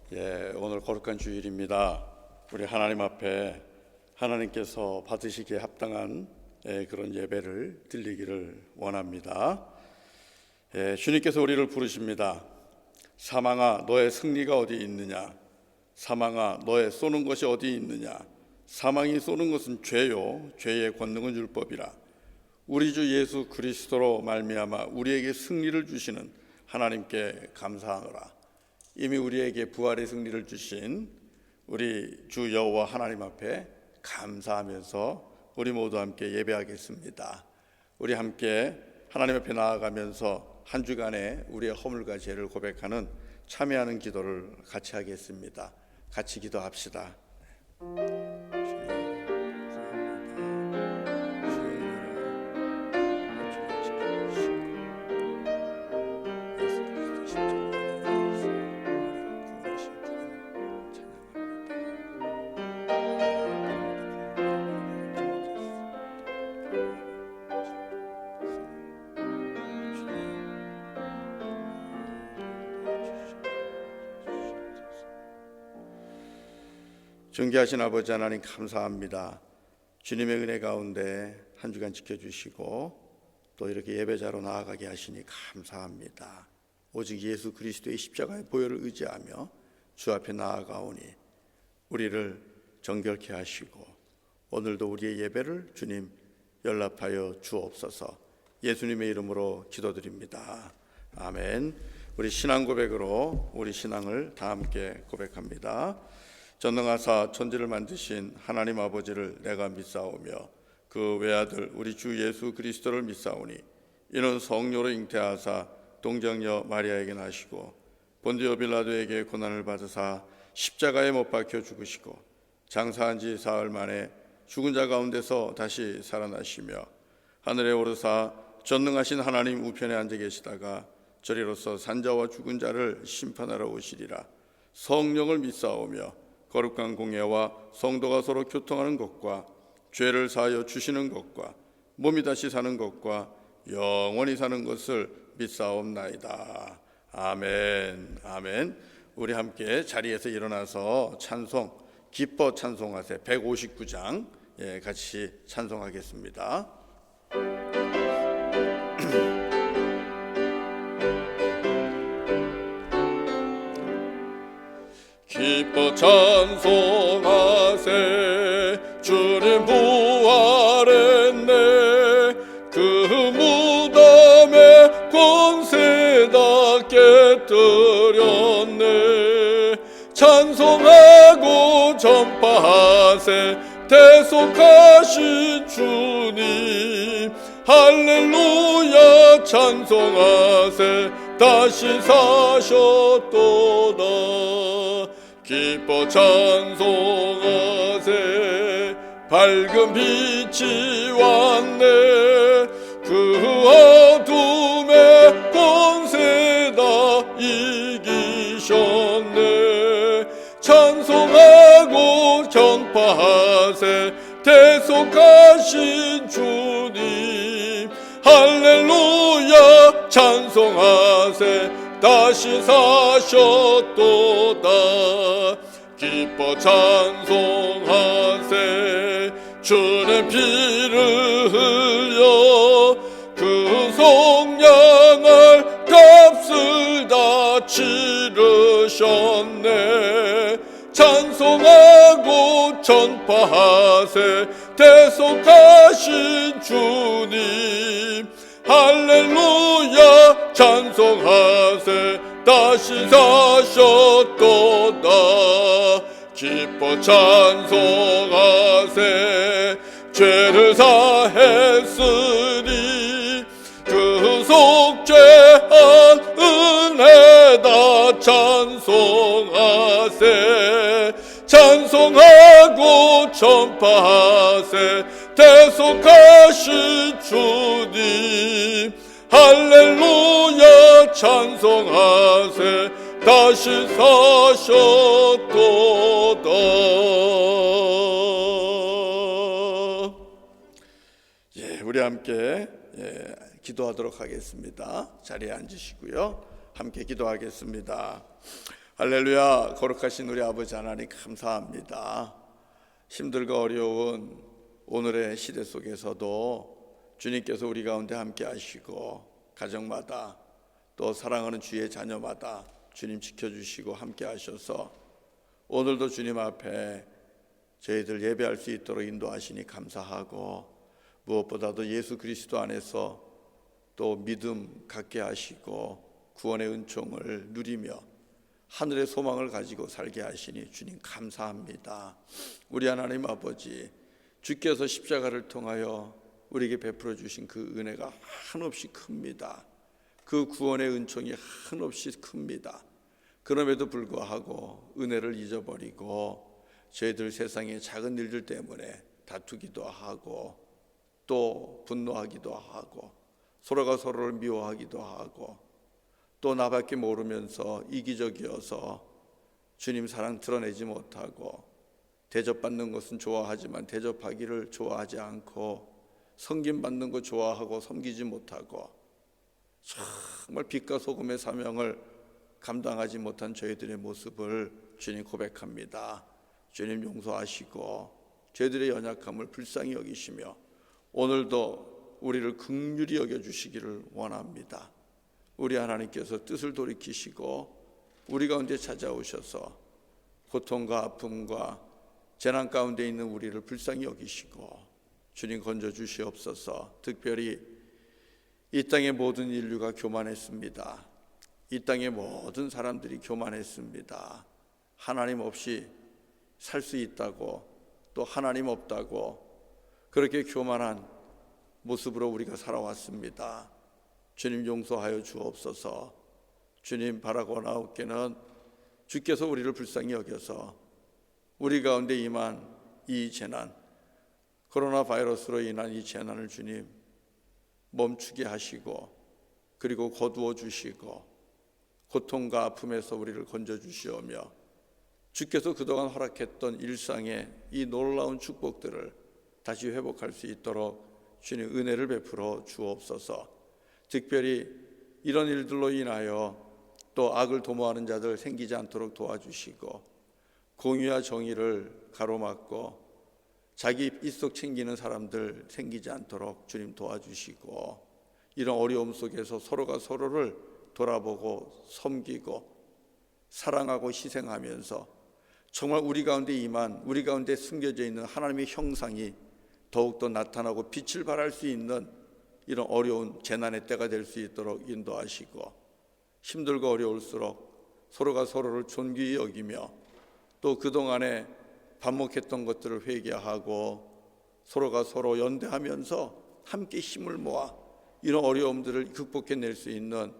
오늘 거룩한 주일입니다. 우리 하나님 앞에 하나님께서 받으시기에 합당한 그런 예배를 드리기를 원합니다. 주님께서 우리를 부르십니다. 사망아 너의 승리가 어디 있느냐? 사망아 너의 쏘는 것이 어디 있느냐? 사망이 쏘는 것은 죄요 죄의 권능은 율법이라. 우리 주 예수 그리스도로 말미암아 우리에게 승리를 주시는 하나님께 감사하노라. 이미 우리에게 부활의 승리를 주신 우리 주 여호와 하나님 앞에 감사하면서 우리 모두 함께 예배하겠습니다. 우리 함께 하나님 앞에 나아가면서 한 주간의 우리의 허물과 죄를 고백하는 참여하는 기도를 같이 하겠습니다. 같이 기도합시다. 존귀하신 아버지 하나님 감사합니다. 주님의 은혜 가운데 한 주간 지켜주시고 또 이렇게 예배자로 나아가게 하시니 감사합니다. 오직 예수 그리스도의 십자가의 보혈을 의지하며 주 앞에 나아가오니 우리를 정결케 하시고 오늘도 우리의 예배를 주님 연락하여 주옵소서. 예수님의 이름으로 기도드립니다. 아멘. 우리 신앙 고백으로 우리 신앙을 다 함께 고백합니다. 전능하사 천지를 만드신 하나님 아버지를 내가 믿사오며 그 외아들 우리 주 예수 그리스도를 믿사오니 이는 성령으로 잉태하사 동정녀 마리아에게 나시고 본디오 빌라도에게 고난을 받으사 십자가에 못 박혀 죽으시고 장사한 지 사흘 만에 죽은 자 가운데서 다시 살아나시며 하늘에 오르사 전능하신 하나님 우편에 앉아 계시다가 저리로서 산자와 죽은 자를 심판하러 오시리라. 성령을 믿사오며 거룩한 공예와 성도가 서로 교통하는 것과 죄를 사하여 주시는 것과 몸이 다시 사는 것과 영원히 사는 것을 믿사옵나이다. 아멘. 아멘. 우리 함께 자리에서 일어나서 찬송 기뻐 찬송하세 159장 같이 찬송하겠습니다. 기뻐 찬송하세 주님 부활했네. 그 무덤에 권세 다 깨뜨렸네. 찬송하고 전파하세 대속하신 주님. 할렐루야 찬송하세 다시 사셨도다. 기뻐 찬송하세 밝은 빛이 왔네. 그 어둠의 권세 다 이기셨네. 찬송하고 전파하세 대속하신 주님. 할렐루야 찬송하세 다시 사셨도다. 기뻐 찬송하세 주는 피를 흘려 그 속량할 값을 다 치르셨네. 찬송하고 전파하세 대속하신 주님. 할렐루야 찬송하세 다시 사셨도다. 기뻐 찬송하세 죄를 사했으니 그 속죄한 은혜 다 찬송하세. 찬송하고 전파하세 대속하신 주님. 할렐루야 찬송하세 다시 사셨도다. 우리 함께 기도하도록 하겠습니다. 자리에 앉으시고요 함께 기도하겠습니다. 할렐루야. 거룩하신 우리 아버지 하나님 감사합니다. 힘들고 어려운 오늘의 시대 속에서도 주님께서 우리 가운데 함께 하시고 가정마다 또 사랑하는 주의 자녀마다 주님 지켜주시고 함께 하셔서 오늘도 주님 앞에 저희들 예배할 수 있도록 인도하시니 감사하고, 무엇보다도 예수 그리스도 안에서 또 믿음 갖게 하시고 구원의 은총을 누리며 하늘의 소망을 가지고 살게 하시니 주님 감사합니다. 우리 하나님 아버지, 주께서 십자가를 통하여 우리에게 베풀어 주신 그 은혜가 한없이 큽니다. 그 구원의 은총이 한없이 큽니다. 그럼에도 불구하고 은혜를 잊어버리고 저희들 세상의 작은 일들 때문에 다투기도 하고 또 분노하기도 하고 서로가 서로를 미워하기도 하고 또 나밖에 모르면서 이기적이어서 주님 사랑 드러내지 못하고, 대접받는 것은 좋아하지만 대접하기를 좋아하지 않고, 섬김받는 거 좋아하고 섬기지 못하고, 정말 빛과 소금의 사명을 감당하지 못한 저희들의 모습을 주님 고백합니다. 주님 용서하시고 저희들의 연약함을 불쌍히 여기시며 오늘도 우리를 긍휼히 여겨주시기를 원합니다. 우리 하나님께서 뜻을 돌이키시고 우리 가운데 찾아오셔서 고통과 아픔과 재난 가운데 있는 우리를 불쌍히 여기시고 주님 건져 주시옵소서. 특별히 이 땅의 모든 인류가 교만했습니다. 이 땅의 모든 사람들이 교만했습니다. 하나님 없이 살 수 있다고, 또 하나님 없다고 그렇게 교만한 모습으로 우리가 살아왔습니다. 주님 용서하여 주옵소서. 주님 바라고나옵게는 주께서 우리를 불쌍히 여겨서 우리 가운데 임한 이 재난, 코로나 바이러스로 인한 이 재난을 주님 멈추게 하시고 그리고 거두어 주시고 고통과 아픔에서 우리를 건져 주시오며 주께서 그동안 허락했던 일상의 이 놀라운 축복들을 다시 회복할 수 있도록 주님 은혜를 베풀어 주옵소서. 특별히 이런 일들로 인하여 또 악을 도모하는 자들 생기지 않도록 도와주시고, 공의와 정의를 가로막고 자기 입속 챙기는 사람들 생기지 않도록 주님 도와주시고, 이런 어려움 속에서 서로가 서로를 돌아보고 섬기고 사랑하고 희생하면서 정말 우리 가운데 임한, 우리 가운데 숨겨져 있는 하나님의 형상이 더욱더 나타나고 빛을 발할 수 있는 이런 어려운 재난의 때가 될 수 있도록 인도하시고, 힘들고 어려울수록 서로가 서로를 존귀히 여기며 또 그동안에 반목했던 것들을 회개하고 서로가 서로 연대하면서 함께 힘을 모아 이런 어려움들을 극복해낼 수 있는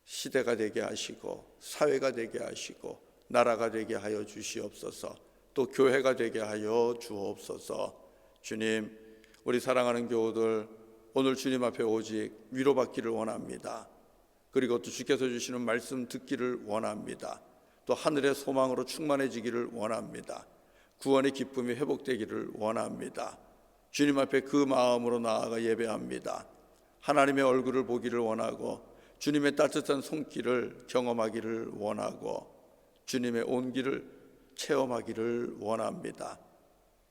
시대가 되게 하시고 사회가 되게 하시고 나라가 되게 하여 주시옵소서. 또 교회가 되게 하여 주옵소서. 주님, 우리 사랑하는 교우들 오늘 주님 앞에 오직 위로받기를 원합니다. 그리고 또 주께서 주시는 말씀 듣기를 원합니다. 또 하늘의 소망으로 충만해지기를 원합니다. 구원의 기쁨이 회복되기를 원합니다. 주님 앞에 그 마음으로 나아가 예배합니다. 하나님의 얼굴을 보기를 원하고 주님의 따뜻한 손길을 경험하기를 원하고 주님의 온기를 체험하기를 원합니다.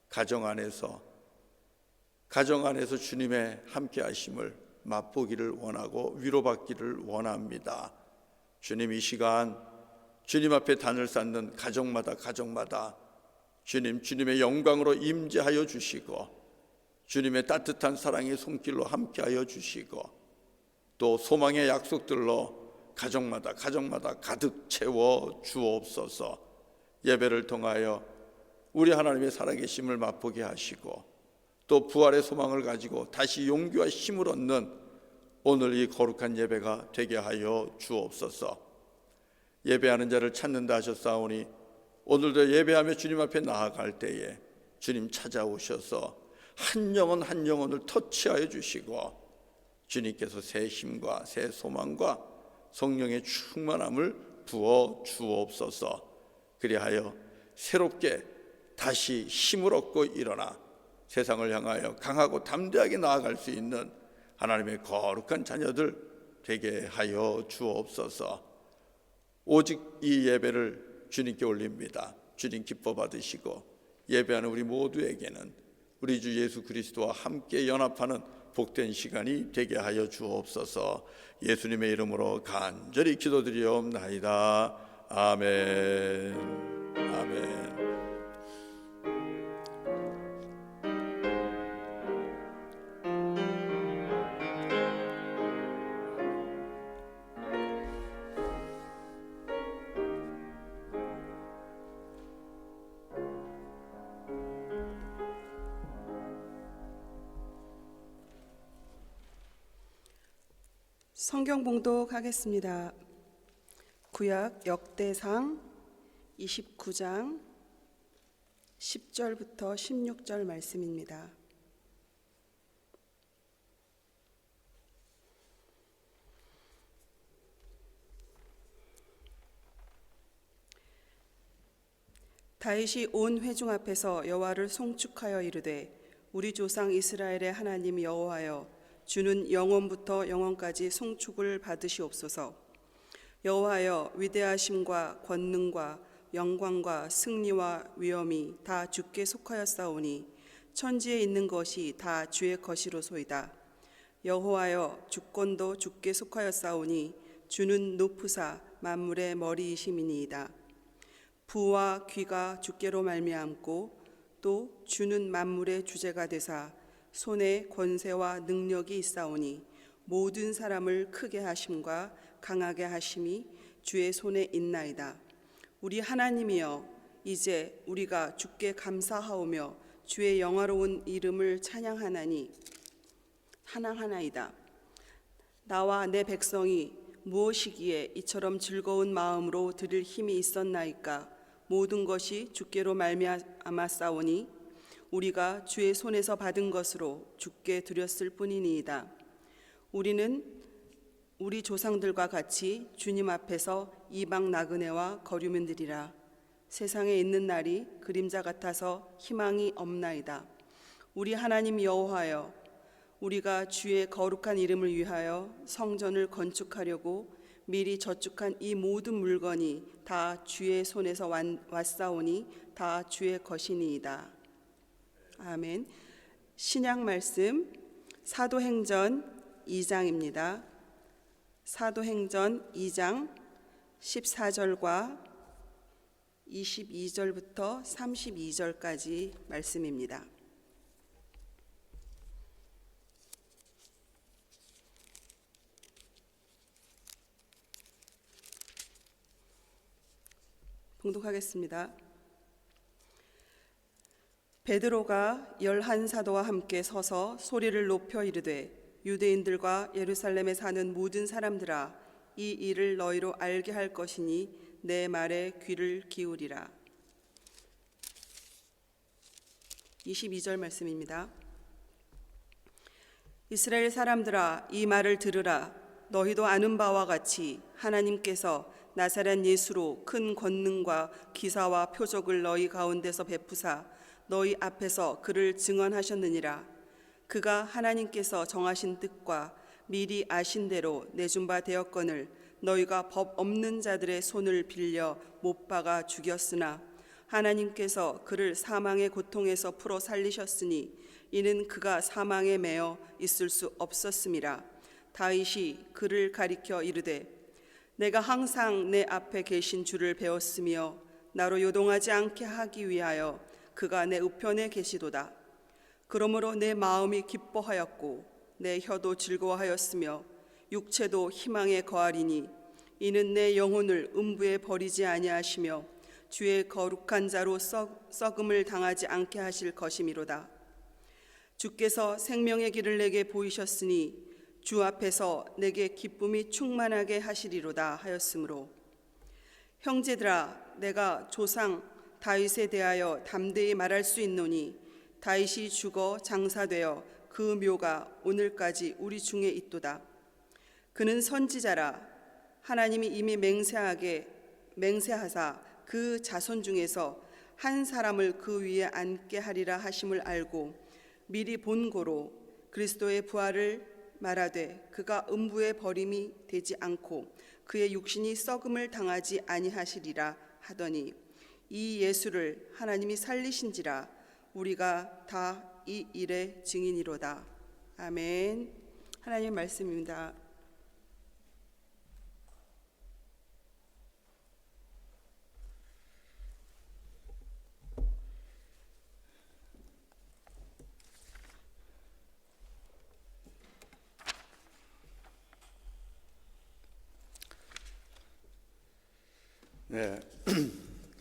가정 안에서 주님의 함께 하심을 맛보기를 원하고 위로받기를 원합니다. 주님, 이 시간 주님 앞에 단을 쌓는 가정마다 주님의 영광으로 임재하여 주시고 주님의 따뜻한 사랑의 손길로 함께하여 주시고 또 소망의 약속들로 가정마다 가득 채워 주옵소서. 예배를 통하여 우리 하나님의 살아계심을 맛보게 하시고 또 부활의 소망을 가지고 다시 용기와 힘을 얻는 오늘 이 거룩한 예배가 되게 하여 주옵소서. 예배하는 자를 찾는다 하셨사오니 오늘도 예배하며 주님 앞에 나아갈 때에 주님 찾아오셔서 한 영혼을 터치하여 주시고 주님께서 새 힘과 새 소망과 성령의 충만함을 부어 주옵소서. 그리하여 새롭게 다시 힘을 얻고 일어나 세상을 향하여 강하고 담대하게 나아갈 수 있는 하나님의 거룩한 자녀들 되게 하여 주옵소서. 오직 이 예배를 주님께 올립니다. 주님 기뻐 받으시고 예배하는 우리 모두에게는 우리 주 예수 그리스도와 함께 연합하는 복된 시간이 되게 하여 주옵소서. 예수님의 이름으로 간절히 기도드리옵나이다. 아멘. 아멘. 성경 봉독하겠습니다. 구약 역대상 29장 10절부터 16절 말씀입니다. 다윗이 온 회중 앞에서 여호와를 송축하여 이르되 우리 조상 이스라엘의 하나님 여호와여 주는 영원부터 영원까지 송축을 받으시옵소서. 여호와여 위대하심과 권능과 영광과 승리와 위엄이 다 주께 속하였사오니 천지에 있는 것이 다 주의 것이로소이다. 여호와여 주권도 주께 속하였사오니 주는 높으사 만물의 머리이심이니이다. 부와 귀가 주께로 말미암고 또 주는 만물의 주제가 되사 손에 권세와 능력이 있사오니 모든 사람을 크게 하심과 강하게 하심이 주의 손에 있나이다. 우리 하나님이여 이제 우리가 주께 감사하오며 주의 영화로운 이름을 찬양하나이다. 나와 내 백성이 무엇이기에 이처럼 즐거운 마음으로 드릴 힘이 있었나이까. 모든 것이 주께로 말미암았사오니 우리가 주의 손에서 받은 것으로 주께 드렸을 뿐이니이다. 우리는 우리 조상들과 같이 주님 앞에서 이방 나그네와 거류민들이라. 세상에 있는 날이 그림자 같아서 희망이 없나이다. 우리 하나님 여호와여 우리가 주의 거룩한 이름을 위하여 성전을 건축하려고 미리 저축한 이 모든 물건이 다 주의 손에서 왔사오니 다 주의 것이니이다. 아멘. 신약 말씀 사도행전 2장입니다. 사도행전 2장 14절과 22절부터 32절까지 말씀입니다. 봉독하겠습니다. 베드로가 11사도와 함께 서서 소리를 높여 이르되 유대인들과 예루살렘에 사는 모든 사람들아 이 일을 너희로 알게 할 것이니 내 말에 귀를 기울이라. 22절 말씀입니다. 이스라엘 사람들아 이 말을 들으라. 너희도 아는 바와 같이 하나님께서 나사렛 예수로 큰 권능과 기사와 표적을 너희 가운데서 베푸사 너희 앞에서 그를 증언하셨느니라. 그가 하나님께서 정하신 뜻과 미리 아신 대로 내준 바 되었거늘 너희가 법 없는 자들의 손을 빌려 못 박아 죽였으나 하나님께서 그를 사망의 고통에서 풀어 살리셨으니 이는 그가 사망에 매여 있을 수 없었음이라. 다윗이 그를 가리켜 이르되 내가 항상 내 앞에 계신 주를 배웠으며 나로 요동하지 않게 하기 위하여 그가 내 우편에 계시도다. 그러므로 내 마음이 기뻐하였고 내 혀도 즐거워하였으며 육체도 희망에 거하리니 이는 내 영혼을 음부에 버리지 아니하시며 주의 거룩한 자로 썩음을 당하지 않게 하실 것이미로다. 주께서 생명의 길을 내게 보이셨으니 주 앞에서 내게 기쁨이 충만하게 하시리로다 하였으므로 형제들아 내가 조상 다윗에 대하여 담대히 말할 수 있노니 다윗이 죽어 장사되어 그 묘가 오늘까지 우리 중에 있도다. 그는 선지자라. 하나님이 이미 맹세하사 그 자손 중에서 한 사람을 그 위에 앉게 하리라 하심을 알고 미리 본고로 그리스도의 부활을 말하되 그가 음부에 버림이 되지 않고 그의 육신이 썩음을 당하지 아니하시리라 하더니 이 예수를 하나님이 살리신지라 우리가 다 이 일의 증인이로다. 아멘. 하나님의 말씀입니다. 네,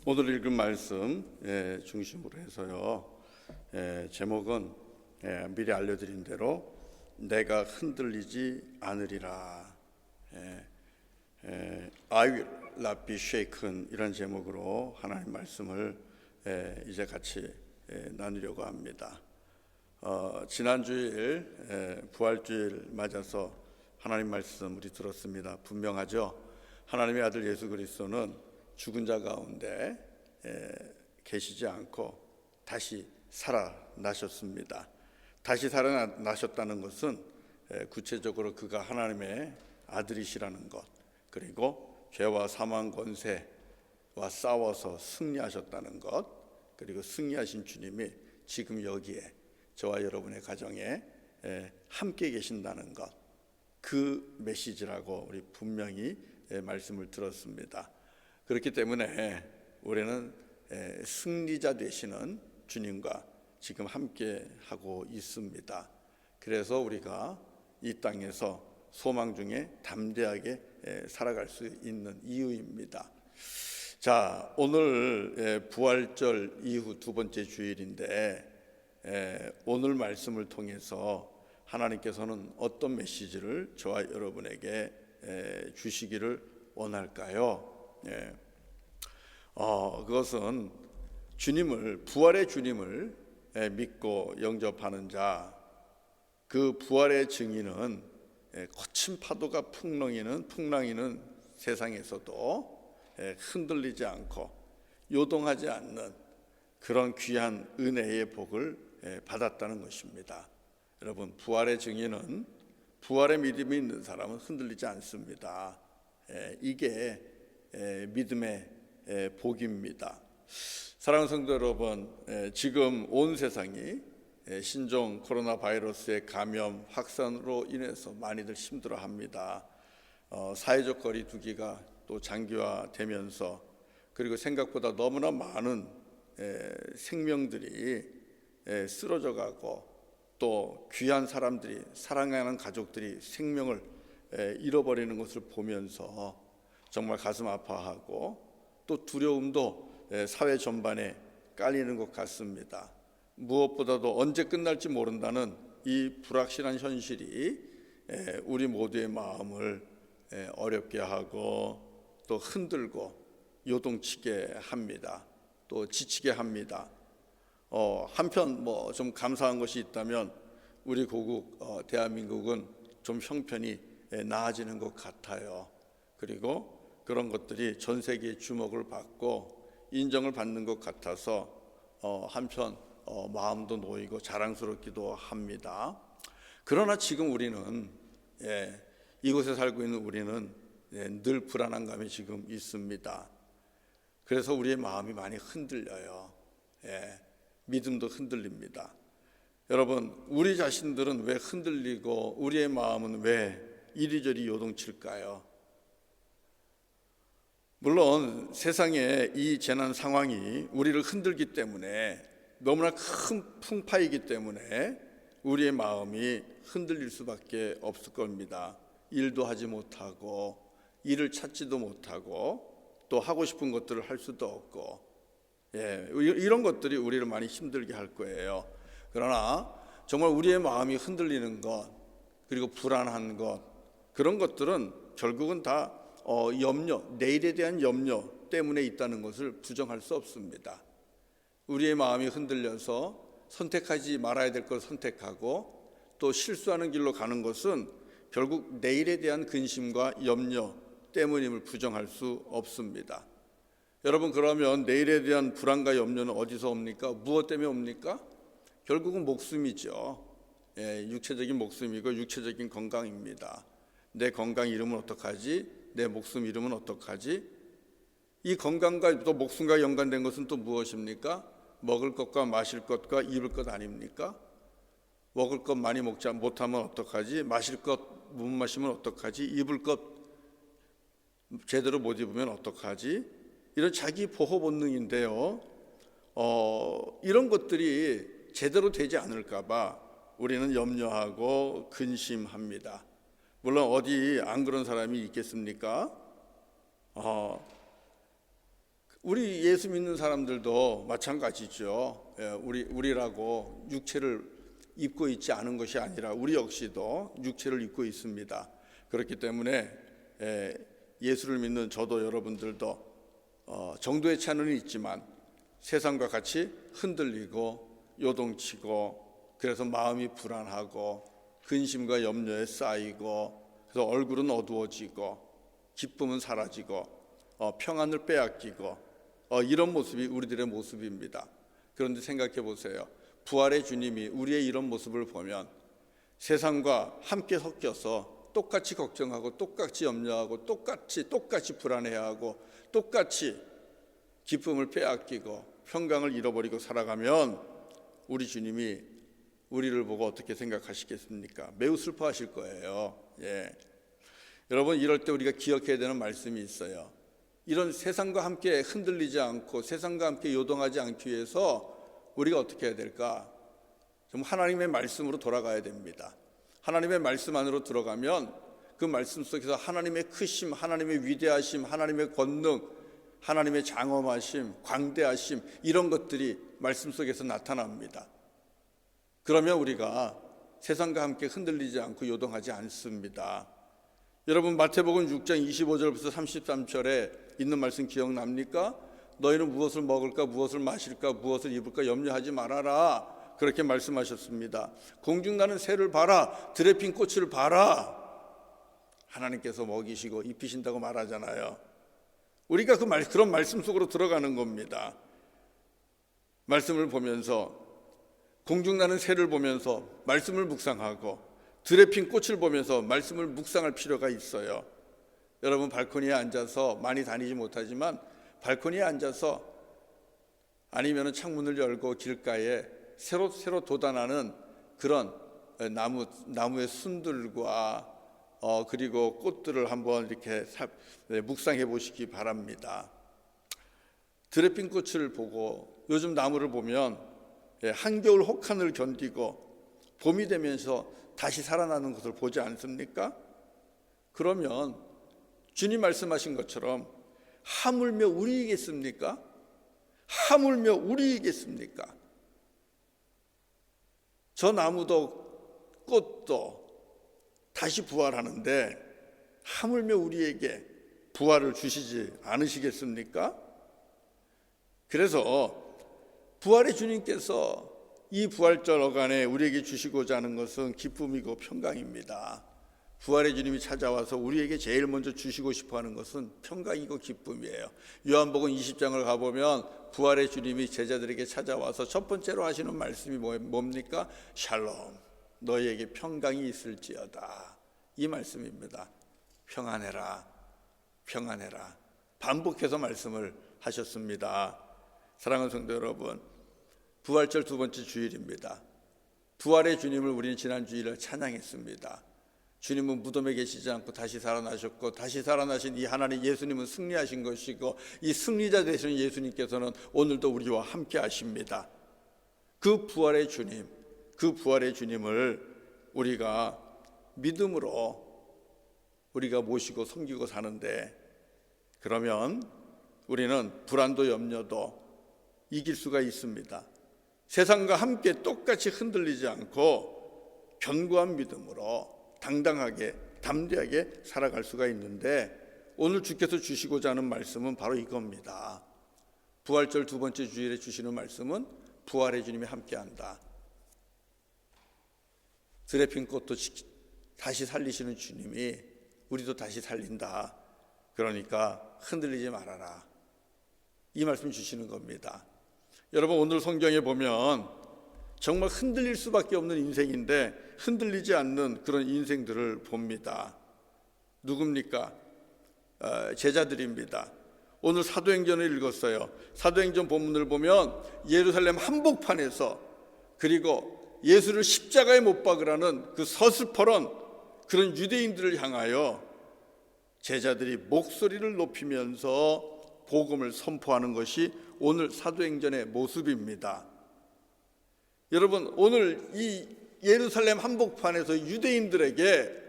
오늘 읽은 말씀 중심으로 해서요. 제목은 미리 알려드린 대로 내가 흔들리지 않으리라. I will not be shaken 이런 제목으로 하나님 말씀을 이제 같이 나누려고 합니다. 지난주일 부활주일 맞아서 하나님 말씀 우리 들었습니다. 분명하죠. 하나님의 아들 예수 그리스도는 죽은 자 가운데 계시지 않고 다시 살아나셨습니다. 다시 살아나셨다는 것은 구체적으로 그가 하나님의 아들이시라는 것, 그리고 죄와 사망 권세와 싸워서 승리하셨다는 것, 그리고 승리하신 주님이 지금 여기에 저와 여러분의 가정에 함께 계신다는 것, 그 메시지라고 우리 분명히 말씀을 들었습니다. 그렇기 때문에 우리는 승리자 되시는 주님과 지금 함께 하고 있습니다. 그래서 우리가 이 땅에서 소망 중에 담대하게 살아갈 수 있는 이유입니다. 자, 오늘 부활절 이후 두 번째 주일인데 오늘 말씀을 통해서 하나님께서는 어떤 메시지를 저와 여러분에게 주시기를 원할까요? 그것은 부활의 주님을 믿고 영접하는 자, 그 부활의 증인은 거친 파도가 풍랑이는 세상에서도 흔들리지 않고 요동하지 않는 그런 귀한 은혜의 복을 받았다는 것입니다. 여러분, 부활의 증인은, 부활의 믿음이 있는 사람은 흔들리지 않습니다. 이게 믿음의 복입니다. 사랑하는 성도 여러분, 지금 온 세상이 신종 코로나 바이러스의 감염 확산으로 인해서 많이들 힘들어합니다. 사회적 거리 두기가 또 장기화되면서, 그리고 생각보다 너무나 많은 생명들이 쓰러져가고 또 귀한 사람들이, 사랑하는 가족들이 생명을 잃어버리는 것을 보면서 정말 가슴 아파하고 또 두려움도 사회 전반에 깔리는 것 같습니다. 무엇보다도 언제 끝날지 모른다는 이 불확실한 현실이 우리 모두의 마음을 어렵게 하고 또 흔들고 요동치게 합니다. 또 지치게 합니다. 한편 좀 감사한 것이 있다면 우리 고국 대한민국은 좀 형편이 나아지는 것 같아요. 그리고 그런 것들이 전 세계의 주목을 받고 인정을 받는 것 같아서 한편 마음도 놓이고 자랑스럽기도 합니다. 그러나 지금 우리는 이곳에 살고 있는 우리는 늘 불안한 감이 지금 있습니다. 그래서 우리의 마음이 많이 흔들려요. 믿음도 흔들립니다. 여러분, 우리 자신들은 왜 흔들리고 우리의 마음은 왜 이리저리 요동칠까요? 물론 세상의 이 재난 상황이 우리를 흔들기 때문에, 너무나 큰 풍파이기 때문에 우리의 마음이 흔들릴 수밖에 없을 겁니다. 일도 하지 못하고 일을 찾지도 못하고 또 하고 싶은 것들을 할 수도 없고, 이런 것들이 우리를 많이 힘들게 할 거예요. 그러나 정말 우리의 마음이 흔들리는 것, 그리고 불안한 것, 그런 것들은 결국은 다 내일에 대한 염려 때문에 있다는 것을 부정할 수 없습니다. 우리의 마음이 흔들려서 선택하지 말아야 될 걸 선택하고 또 실수하는 길로 가는 것은 결국 내일에 대한 근심과 염려 때문임을 부정할 수 없습니다. 여러분, 그러면 내일에 대한 불안과 염려는 어디서 옵니까? 무엇 때문에 옵니까? 결국은 목숨이죠. 육체적인 목숨이고 육체적인 건강입니다. 내 건강 잃으면 어떡하지? 내 목숨 잃으면 어떡하지? 이 건강과 또 목숨과 연관된 것은 또 무엇입니까? 먹을 것과 마실 것과 입을 것 아닙니까? 먹을 것 많이 먹지 못하면 어떡하지? 마실 것 못 마시면 어떡하지? 입을 것 제대로 못 입으면 어떡하지? 이런 자기 보호 본능인데요. 이런 것들이 제대로 되지 않을까 봐 우리는 염려하고 근심합니다. 물론 어디 안 그런 사람이 있겠습니까? 우리 예수 믿는 사람들도 마찬가지죠. 우리라고 육체를 입고 있지 않은 것이 아니라 우리 역시도 육체를 입고 있습니다. 그렇기 때문에 예수를 믿는 저도 여러분들도 정도의 차이는 있지만 세상과 같이 흔들리고 요동치고 그래서 마음이 불안하고 근심과 염려에 쌓이고 그래서 얼굴은 어두워지고 기쁨은 사라지고 평안을 빼앗기고 이런 모습이 우리들의 모습입니다. 그런데 생각해 보세요. 부활의 주님이 우리의 이런 모습을 보면 세상과 함께 섞여서 똑같이 걱정하고 똑같이 염려하고 똑같이 불안해하고 똑같이 기쁨을 빼앗기고 평강을 잃어버리고 살아가면 우리 주님이 우리를 보고 어떻게 생각하시겠습니까? 매우 슬퍼하실 거예요. 여러분, 이럴 때 우리가 기억해야 되는 말씀이 있어요. 이런 세상과 함께 흔들리지 않고 세상과 함께 요동하지 않기 위해서 우리가 어떻게 해야 될까? 좀 하나님의 말씀으로 돌아가야 됩니다. 하나님의 말씀 안으로 들어가면 그 말씀 속에서 하나님의 크심, 하나님의 위대하심, 하나님의 권능, 하나님의 장엄하심, 광대하심 이런 것들이 말씀 속에서 나타납니다. 그러면 우리가 세상과 함께 흔들리지 않고 요동하지 않습니다. 여러분, 마태복음 6장 25절부터 33절에 있는 말씀 기억납니까? 너희는 무엇을 먹을까, 무엇을 마실까, 무엇을 입을까 염려하지 말아라. 그렇게 말씀하셨습니다. 공중나는 새를 봐라, 들에 핀 꽃을 봐라. 하나님께서 먹이시고 입히신다고 말하잖아요. 우리가 그런 말씀 속으로 들어가는 겁니다. 말씀을 보면서 공중나는 새를 보면서 말씀을 묵상하고 들에 핀 꽃을 보면서 말씀을 묵상할 필요가 있어요. 여러분, 발코니에 앉아서 많이 다니지 못하지만 발코니에 앉아서 아니면 창문을 열고 길가에 새로 돋아나는 그런 나무의 순들과 그리고 꽃들을 한번 이렇게 묵상해 보시기 바랍니다. 들에 핀 꽃을 보고 요즘 나무를 보면 한겨울 혹한을 견디고 봄이 되면서 다시 살아나는 것을 보지 않습니까? 그러면 주님 말씀하신 것처럼 하물며 우리이겠습니까? 하물며 우리이겠습니까? 저 나무도 꽃도 다시 부활하는데 하물며 우리에게 부활을 주시지 않으시겠습니까? 그래서 부활의 주님께서 이 부활절 어간에 우리에게 주시고자 하는 것은 기쁨이고 평강입니다. 부활의 주님이 찾아와서 우리에게 제일 먼저 주시고 싶어하는 것은 평강이고 기쁨이에요. 요한복음 20장을 가보면 부활의 주님이 제자들에게 찾아와서 첫 번째로 하시는 말씀이 뭡니까? 샬롬, 너희에게 평강이 있을지어다. 이 말씀입니다. 평안해라, 평안해라. 반복해서 말씀을 하셨습니다. 사랑하는 성도 여러분, 부활절 두 번째 주일입니다. 부활의 주님을 우리는 지난 주일에 찬양했습니다. 주님은 무덤에 계시지 않고 다시 살아나셨고 다시 살아나신 이 하나님 예수님은 승리하신 것이고 이 승리자 되시는 예수님께서는 오늘도 우리와 함께 하십니다. 그 부활의 주님, 그 부활의 주님을 우리가 믿음으로 우리가 모시고 섬기고 사는데, 그러면 우리는 불안도 염려도 이길 수가 있습니다. 세상과 함께 똑같이 흔들리지 않고 견고한 믿음으로 당당하게 담대하게 살아갈 수가 있는데, 오늘 주께서 주시고자 하는 말씀은 바로 이겁니다. 부활절 두 번째 주일에 주시는 말씀은 부활의 주님이 함께한다. 들에 핀 꽃도 다시 살리시는 주님이 우리도 다시 살린다. 그러니까 흔들리지 말아라. 이 말씀 주시는 겁니다. 여러분, 오늘 성경에 보면 정말 흔들릴 수밖에 없는 인생인데 흔들리지 않는 그런 인생들을 봅니다. 누굽니까? 제자들입니다. 오늘 사도행전을 읽었어요. 사도행전 본문을 보면 예루살렘 한복판에서, 그리고 예수를 십자가에 못 박으라는 그 서슬퍼런 그런 유대인들을 향하여 제자들이 목소리를 높이면서 복음을 선포하는 것이 오늘 사도행전의 모습입니다. 여러분, 오늘 이 예루살렘 한복판에서 유대인들에게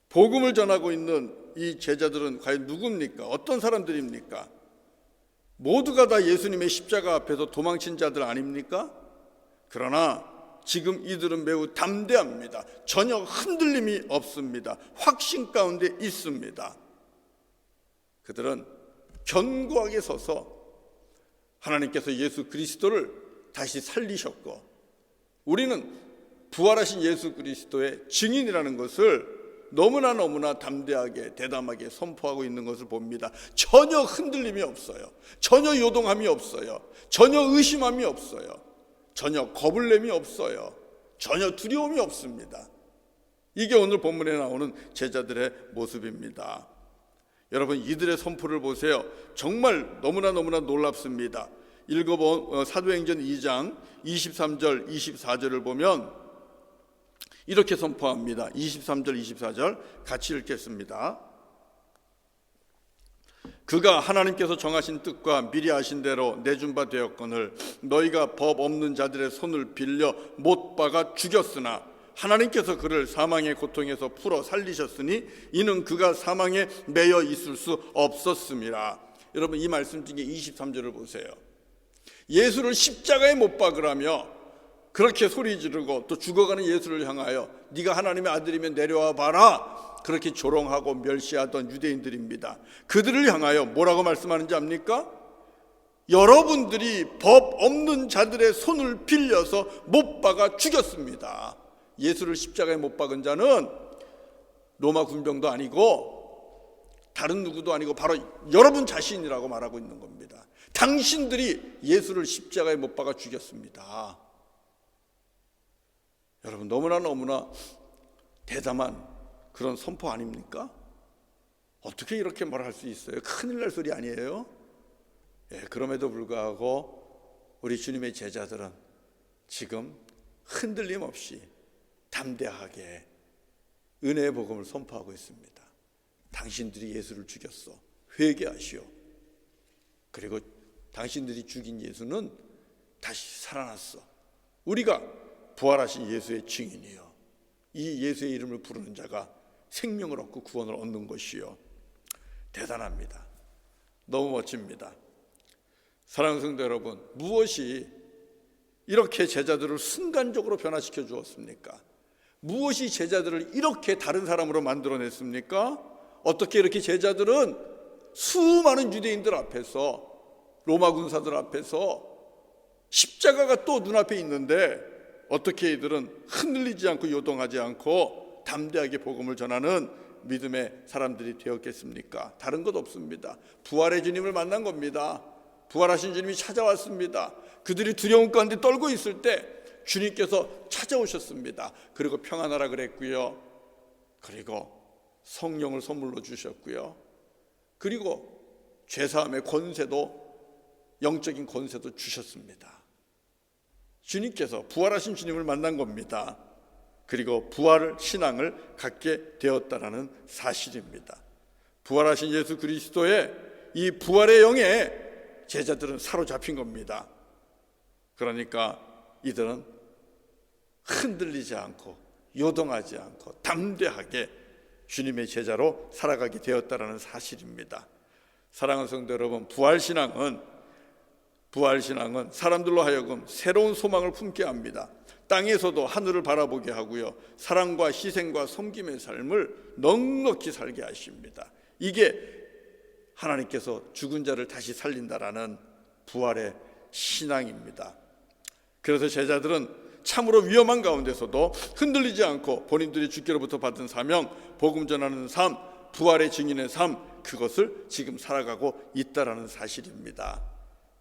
복음을 전하고 있는 이 제자들은 과연 누굽니까? 어떤 사람들입니까? 모두가 다 예수님의 십자가 앞에서 도망친 자들 아닙니까? 그러나 지금 이들은 매우 담대합니다. 전혀 흔들림이 없습니다. 확신 가운데 있습니다. 그들은 견고하게 서서 하나님께서 예수 그리스도를 다시 살리셨고, 우리는 부활하신 예수 그리스도의 증인이라는 것을 너무나 담대하게 대담하게 선포하고 있는 것을 봅니다. 전혀 흔들림이 없어요. 전혀 요동함이 없어요. 전혀 의심함이 없어요. 전혀 겁을 내미 없어요. 전혀 두려움이 없습니다. 이게 오늘 본문에 나오는 제자들의 모습입니다. 여러분, 이들의 선포를 보세요. 정말 너무나 놀랍습니다. 읽어본 사도행전 2장 23절 24절을 보면 이렇게 선포합니다. 23절 24절 같이 읽겠습니다. 그가 하나님께서 정하신 뜻과 미리 아신 대로 내준 바 되었거늘 너희가 법 없는 자들의 손을 빌려 못 박아 죽였으나 하나님께서 그를 사망의 고통에서 풀어 살리셨으니 이는 그가 사망에 매여 있을 수 없었음이라. 여러분, 이 말씀 중에 23절을 보세요. 예수를 십자가에 못 박으라며 그렇게 소리 지르고 또 죽어가는 예수를 향하여 네가 하나님의 아들이면 내려와 봐라, 그렇게 조롱하고 멸시하던 유대인들입니다. 그들을 향하여 뭐라고 말씀하는지 압니까? 여러분들이 법 없는 자들의 손을 빌려서 못 박아 죽였습니다. 예수를 십자가에 못 박은 자는 로마 군병도 아니고 다른 누구도 아니고 바로 여러분 자신이라고 말하고 있는 겁니다. 당신들이 예수를 십자가에 못 박아 죽였습니다. 여러분, 너무나 대담한 그런 선포 아닙니까? 어떻게 이렇게 말할 수 있어요? 큰일 날 소리 아니에요? 그럼에도 불구하고 우리 주님의 제자들은 지금 흔들림 없이 담대하게 은혜의 복음을 선포하고 있습니다. 당신들이 예수를 죽였어. 회개하시오. 그리고 당신들이 죽인 예수는 다시 살아났어. 우리가 부활하신 예수의 증인이요, 이 예수의 이름을 부르는 자가 생명을 얻고 구원을 얻는 것이요. 대단합니다. 너무 멋집니다. 사랑하는 성도 여러분, 무엇이 이렇게 제자들을 순간적으로 변화시켜 주었습니까? 무엇이 제자들을 이렇게 다른 사람으로 만들어냈습니까? 어떻게 이렇게 제자들은 수많은 유대인들 앞에서, 로마 군사들 앞에서 십자가가 또 눈앞에 있는데 어떻게 이들은 흔들리지 않고 요동하지 않고 담대하게 복음을 전하는 믿음의 사람들이 되었겠습니까? 다른 것 없습니다. 부활의 주님을 만난 겁니다. 부활하신 주님이 찾아왔습니다. 그들이 두려움 가운데 떨고 있을 때 주님께서 찾아오셨습니다. 그리고 평안하라 그랬고요. 그리고 성령을 선물로 주셨고요. 그리고 죄사함의 권세도, 영적인 권세도 주셨습니다. 주님께서 부활하신 주님을 만난 겁니다. 그리고 부활 신앙을 갖게 되었다라는 사실입니다. 부활하신 예수 그리스도의 이 부활의 영에 제자들은 사로잡힌 겁니다. 그러니까 이들은 흔들리지 않고 요동하지 않고 담대하게 주님의 제자로 살아가게 되었다라는 사실입니다. 사랑하는 성도 여러분, 부활신앙은 사람들로 하여금 새로운 소망을 품게 합니다. 땅에서도 하늘을 바라보게 하고요, 사랑과 희생과 섬김의 삶을 넉넉히 살게 하십니다. 이게 하나님께서 죽은 자를 다시 살린다라는 부활의 신앙입니다. 그래서 제자들은 참으로 위험한 가운데서도 흔들리지 않고 본인들이 주께로부터 받은 사명, 복음 전하는 삶, 부활의 증인의 삶, 그것을 지금 살아가고 있다라는 사실입니다.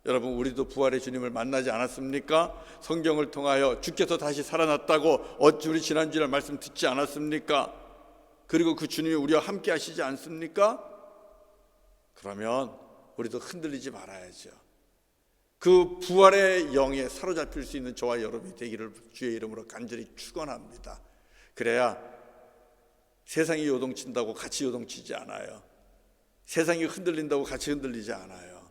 여러분, 우리도 부활의 주님을 만나지 않았습니까? 성경을 통하여 주께서 다시 살아났다고 우리 지난주에 말씀 듣지 않았습니까? 그리고 그 주님이 우리와 함께 하시지 않습니까? 그러면 우리도 흔들리지 말아야죠. 그 부활의 영에 사로잡힐 수 있는 저와 여러분이 되기를 주의 이름으로 간절히 축원합니다. 그래야 세상이 요동친다고 같이 요동치지 않아요. 세상이 흔들린다고 같이 흔들리지 않아요.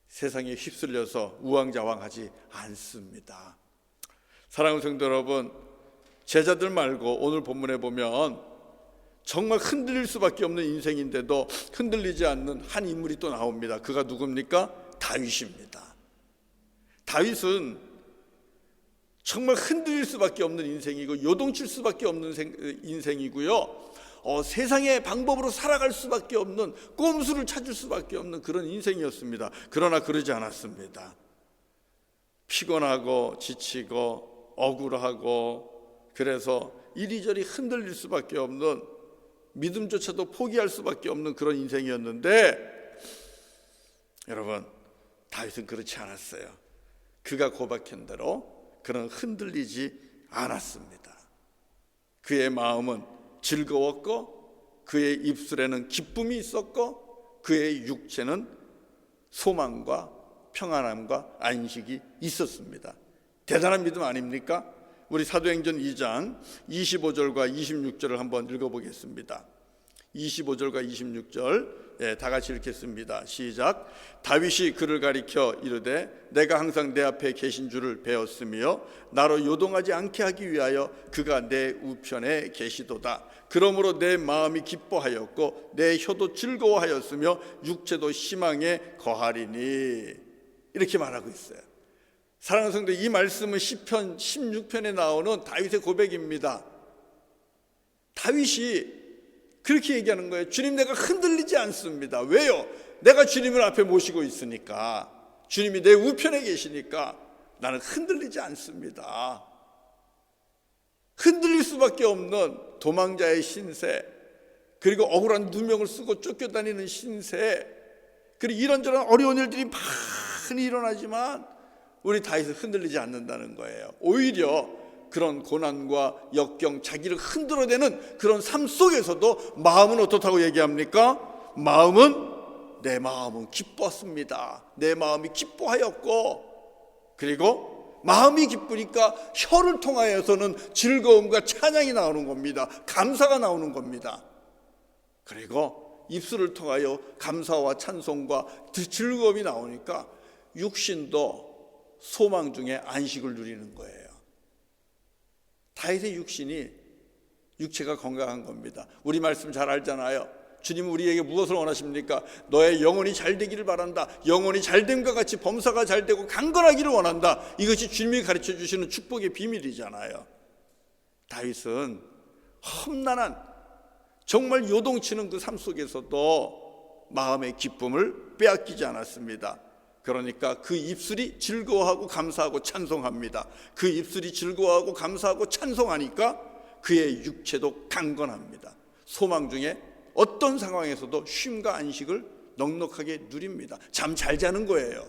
세상에 휩쓸려서 우왕좌왕하지 않습니다. 사랑하는 성도 여러분, 제자들 말고 오늘 본문에 보면 정말 흔들릴 수밖에 없는 인생인데도 흔들리지 않는 한 인물이 또 나옵니다. 그가 누굽니까? 다윗입니다. 다윗은 정말 흔들릴 수밖에 없는 인생이고 요동칠 수밖에 없는 인생이고요, 세상의 방법으로 살아갈 수밖에 없는, 꼼수를 찾을 수밖에 없는 그런 인생이었습니다. 그러나 그러지 않았습니다. 피곤하고 지치고 억울하고 그래서 이리저리 흔들릴 수밖에 없는, 믿음조차도 포기할 수밖에 없는 그런 인생이었는데, 여러분, 다윗은 그렇지 않았어요. 그가 고백한 대로 그는 흔들리지 않았습니다. 그의 마음은 즐거웠고 그의 입술에는 기쁨이 있었고 그의 육체는 소망과 평안함과 안식이 있었습니다. 대단한 믿음 아닙니까? 우리 사도행전 2장 25절과 26절을 한번 읽어보겠습니다. 25절과 26절 다 같이 읽겠습니다. 시작. 다윗이 그를 가리켜 이르되 내가 항상 내 앞에 계신 줄을 배웠으며 나로 요동하지 않게 하기 위하여 그가 내 우편에 계시도다. 그러므로 내 마음이 기뻐하였고 내 혀도 즐거워하였으며 육체도 희망에 거하리니. 이렇게 말하고 있어요. 사랑하는 성도, 이 말씀은 시편 16편에 나오는 다윗의 고백입니다. 다윗이 그렇게 얘기하는 거예요. 주님, 내가 흔들리지 않습니다. 왜요? 내가 주님을 앞에 모시고 있으니까, 주님이 내 우편에 계시니까 나는 흔들리지 않습니다. 흔들릴 수밖에 없는 도망자의 신세, 그리고 억울한 누명을 쓰고 쫓겨다니는 신세, 그리고 이런저런 어려운 일들이 많이 일어나지만 우리 다윗은 흔들리지 않는다는 거예요. 오히려 그런 고난과 역경, 자기를 흔들어대는 그런 삶 속에서도 마음은 어떻다고 얘기합니까? 내 마음은 기뻤습니다. 내 마음이 기뻐하였고, 그리고 마음이 기쁘니까 혀를 통하여서는 즐거움과 찬양이 나오는 겁니다. 감사가 나오는 겁니다. 그리고 입술을 통하여 감사와 찬송과 즐거움이 나오니까 육신도 소망 중에 안식을 누리는 거예요. 다윗의 육체가 건강한 겁니다. 우리 말씀 잘 알잖아요. 주님은 우리에게 무엇을 원하십니까? 너의 영혼이 잘 되기를 바란다. 영혼이 잘됨과 같이 범사가 잘 되고 강건하기를 원한다. 이것이 주님이 가르쳐 주시는 축복의 비밀이잖아요. 다윗은 험난한, 정말 요동치는 그 삶 속에서도 마음의 기쁨을 빼앗기지 않았습니다. 그러니까 그 입술이 즐거워하고 감사하고 찬송합니다. 그 입술이 즐거워하고 감사하고 찬송하니까 그의 육체도 강건합니다. 소망 중에 어떤 상황에서도 쉼과 안식을 넉넉하게 누립니다. 잠 잘 자는 거예요.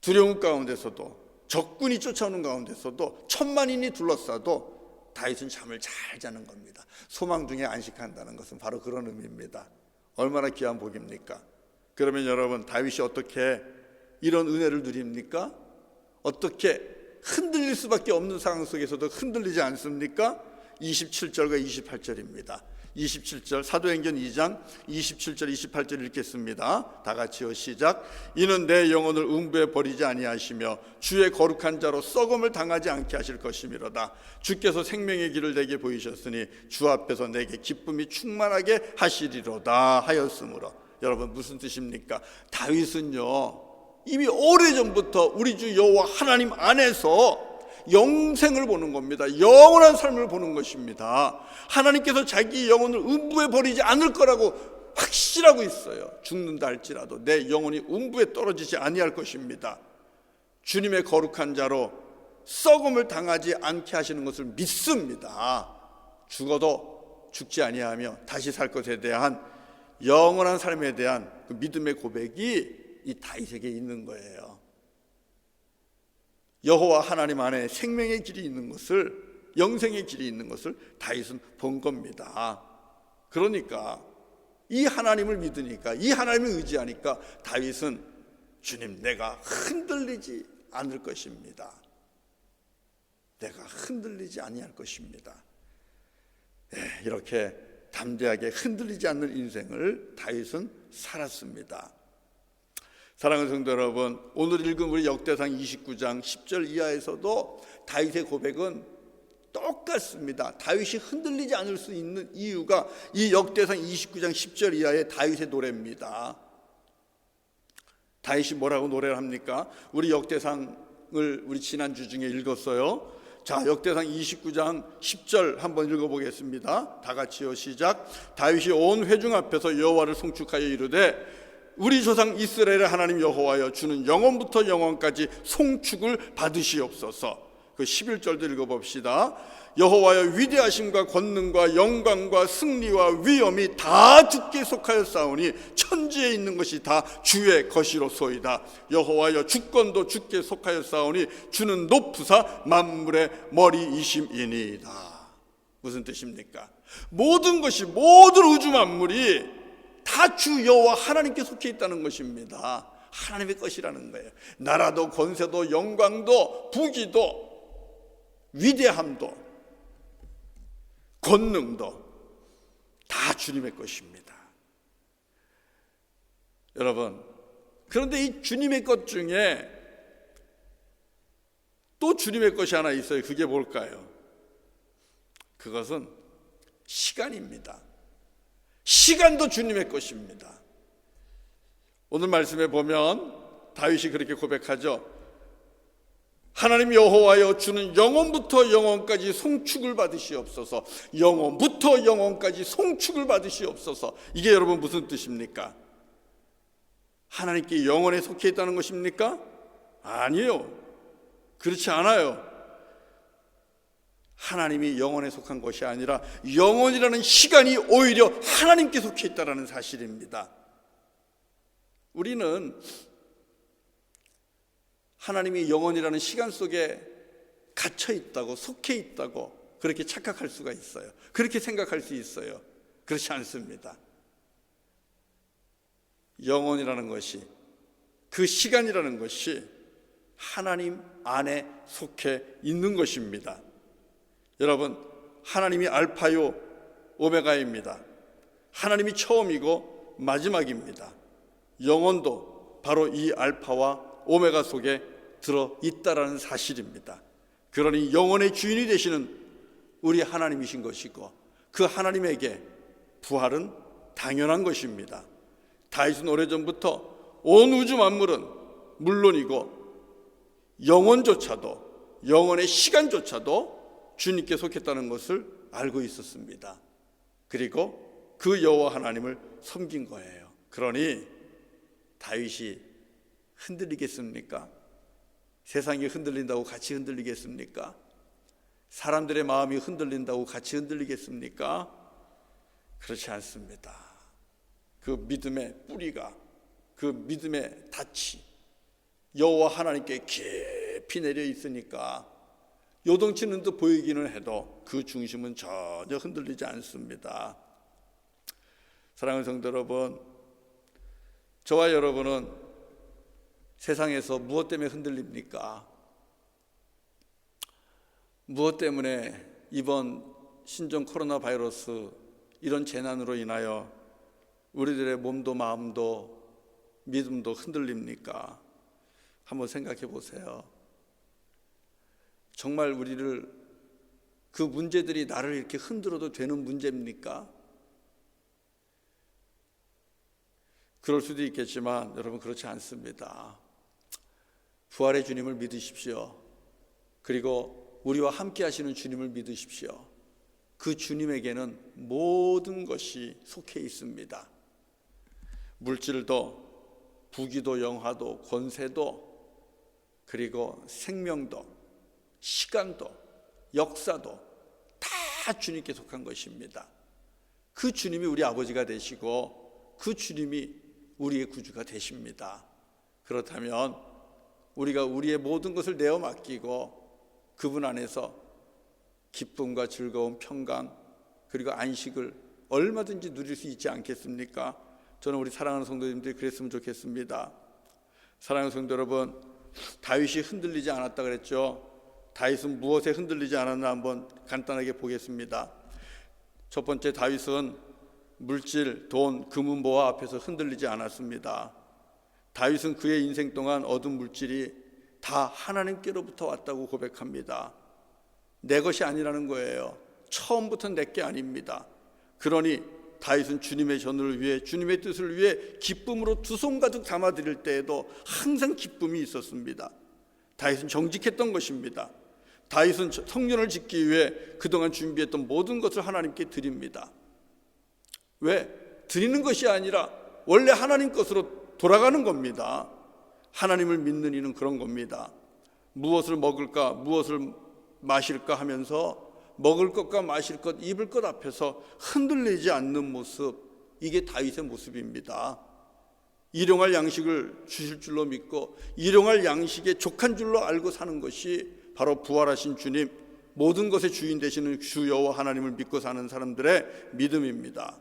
두려움 가운데서도, 적군이 쫓아오는 가운데서도, 천만인이 둘러싸도 다윗은 잠을 잘 자는 겁니다. 소망 중에 안식한다는 것은 바로 그런 의미입니다. 얼마나 귀한 복입니까? 그러면 여러분, 다윗이 어떻게 이런 은혜를 누립니까? 어떻게 흔들릴 수밖에 없는 상황 속에서도 흔들리지 않습니까? 27절과 28절입니다. 27절, 사도행전 2장 27절 28절 읽겠습니다. 다 같이요. 시작. 이는 내 영혼을 음부에 버리지 아니하시며 주의 거룩한 자로 썩음을 당하지 않게 하실 것이미로다. 주께서 생명의 길을 내게 보이셨으니 주 앞에서 내게 기쁨이 충만하게 하시리로다 하였으므로. 여러분, 무슨 뜻입니까? 다윗은요, 이미 오래전부터 우리 주 여호와 하나님 안에서 영생을 보는 겁니다. 영원한 삶을 보는 것입니다. 하나님께서 자기 영혼을 음부에 버리지 않을 거라고 확실하고 있어요. 죽는다 할지라도 내 영혼이 음부에 떨어지지 아니할 것입니다. 주님의 거룩한 자로 썩음을 당하지 않게 하시는 것을 믿습니다. 죽어도 죽지 아니하며 다시 살 것에 대한 영원한 삶에 대한 그 믿음의 고백이 이 다윗에게 있는 거예요. 여호와 하나님 안에 생명의 길이 있는 것을 영생의 길이 있는 것을 다윗은 본 겁니다. 그러니까 이 하나님을 믿으니까, 이 하나님을 의지하니까 다윗은 주님, 내가 흔들리지 않을 것입니다. 내가 흔들리지 아니할 것입니다. 이렇게 담대하게 흔들리지 않는 인생을 다윗은 살았습니다. 사랑하는 성도 여러분, 오늘 읽은 우리 역대상 29장 10절 이하에서도 다윗의 고백은 똑같습니다. 다윗이 흔들리지 않을 수 있는 이유가 이 역대상 29장 10절 이하의 다윗의 노래입니다. 다윗이 뭐라고 노래를 합니까? 우리 역대상을 우리 지난주 중에 읽었어요. 자, 역대상 29장 10절 한번 읽어보겠습니다. 다 같이요, 시작. 다윗이 온 회중 앞에서 여호와를 송축하여 이르되 우리 조상 이스라엘의 하나님 여호와여, 주는 영원부터 영원까지 송축을 받으시옵소서. 그 11절도 읽어봅시다. 여호와여, 위대하심과 권능과 영광과 승리와 위엄이 다 주께 속하였사오니 천지에 있는 것이 다 주의 것이로소이다. 여호와여, 주권도 주께 속하였사오니 주는 높으사 만물의 머리이심이니이다. 무슨 뜻입니까? 모든 것이, 모든 우주 만물이 다 주 여호와 하나님께 속해 있다는 것입니다. 하나님의 것이라는 거예요. 나라도 권세도 영광도 부귀도 위대함도 권능도 다 주님의 것입니다. 여러분, 그런데 이 주님의 것 중에 또 주님의 것이 하나 있어요. 그게 뭘까요? 그것은 시간입니다. 시간도 주님의 것입니다. 오늘 말씀에 보면 다윗이 그렇게 고백하죠. 하나님 여호와여, 주는 영원부터 영원까지 송축을 받으시옵소서. 영원부터 영원까지 송축을 받으시옵소서. 이게 여러분 무슨 뜻입니까? 하나님께 영원에 속해 있다는 것입니까? 아니요, 그렇지 않아요. 하나님이 영원에 속한 것이 아니라 영원이라는 시간이 오히려 하나님께 속해 있다는 사실입니다. 우리는 하나님이 영원이라는 시간 속에 갇혀 있다고, 속해 있다고 그렇게 착각할 수가 있어요. 그렇게 생각할 수 있어요. 그렇지 않습니다. 영원이라는 것이, 그 시간이라는 것이 하나님 안에 속해 있는 것입니다. 여러분, 하나님이 알파요 오메가입니다. 하나님이 처음이고 마지막입니다. 영원도 바로 이 알파와 오메가 속에 들어있다라는 사실입니다. 그러니 영원의 주인이 되시는 우리 하나님이신 것이고, 그 하나님에게 부활은 당연한 것입니다. 다윗은 오래전부터 온 우주 만물은 물론이고 영혼조차도, 영혼의 시간조차도 주님께 속했다는 것을 알고 있었습니다. 그리고 그 여호와 하나님을 섬긴 거예요. 그러니 다윗이 흔들리겠습니까? 세상이 흔들린다고 같이 흔들리겠습니까? 사람들의 마음이 흔들린다고 같이 흔들리겠습니까? 그렇지 않습니다. 그 믿음의 뿌리가, 그 믿음의 닻이 여호와 하나님께 깊이 내려 있으니까 요동치는 듯 보이기는 해도 그 중심은 전혀 흔들리지 않습니다. 사랑하는 성도 여러분, 저와 여러분은 세상에서 무엇 때문에 흔들립니까? 무엇 때문에 이번 신종 코로나 바이러스 이런 재난으로 인하여 우리들의 몸도 마음도 믿음도 흔들립니까? 한번 생각해 보세요. 정말 우리를, 그 문제들이 나를 이렇게 흔들어도 되는 문제입니까? 그럴 수도 있겠지만 여러분, 그렇지 않습니다. 부활의 주님을 믿으십시오. 그리고 우리와 함께 하시는 주님을 믿으십시오. 그 주님에게는 모든 것이 속해 있습니다. 물질도, 부귀도, 영화도, 권세도, 그리고 생명도, 시간도, 역사도 다 주님께 속한 것입니다. 그 주님이 우리 아버지가 되시고 그 주님이 우리의 구주가 되십니다. 그렇다면 우리가 우리의 모든 것을 내어 맡기고 그분 안에서 기쁨과 즐거움, 평강, 그리고 안식을 얼마든지 누릴 수 있지 않겠습니까? 저는 우리 사랑하는 성도님들이 그랬으면 좋겠습니다. 사랑하는 성도 여러분, 다윗이 흔들리지 않았다 그랬죠. 다윗은 무엇에 흔들리지 않았나 한번 간단하게 보겠습니다. 첫 번째, 다윗은 물질, 돈, 금은보화 앞에서 흔들리지 않았습니다. 다윗은 그의 인생 동안 얻은 물질이 다 하나님께로부터 왔다고 고백합니다. 내 것이 아니라는 거예요. 처음부터 내 게 아닙니다. 그러니 다윗은 주님의 전을 위해, 주님의 뜻을 위해 기쁨으로 두 손 가득 담아드릴 때에도 항상 기쁨이 있었습니다. 다윗은 정직했던 것입니다. 다윗은 성전을 짓기 위해 그동안 준비했던 모든 것을 하나님께 드립니다. 왜? 드리는 것이 아니라 원래 하나님 것으로 돌아가는 겁니다. 하나님을 믿는 이는 그런 겁니다. 무엇을 먹을까, 무엇을 마실까 하면서 먹을 것과 마실 것, 입을 것 앞에서 흔들리지 않는 모습, 이게 다윗의 모습입니다. 일용할 양식을 주실 줄로 믿고 일용할 양식에 족한 줄로 알고 사는 것이 바로 부활하신 주님, 모든 것의 주인 되시는 주 여호와 하나님을 믿고 사는 사람들의 믿음입니다.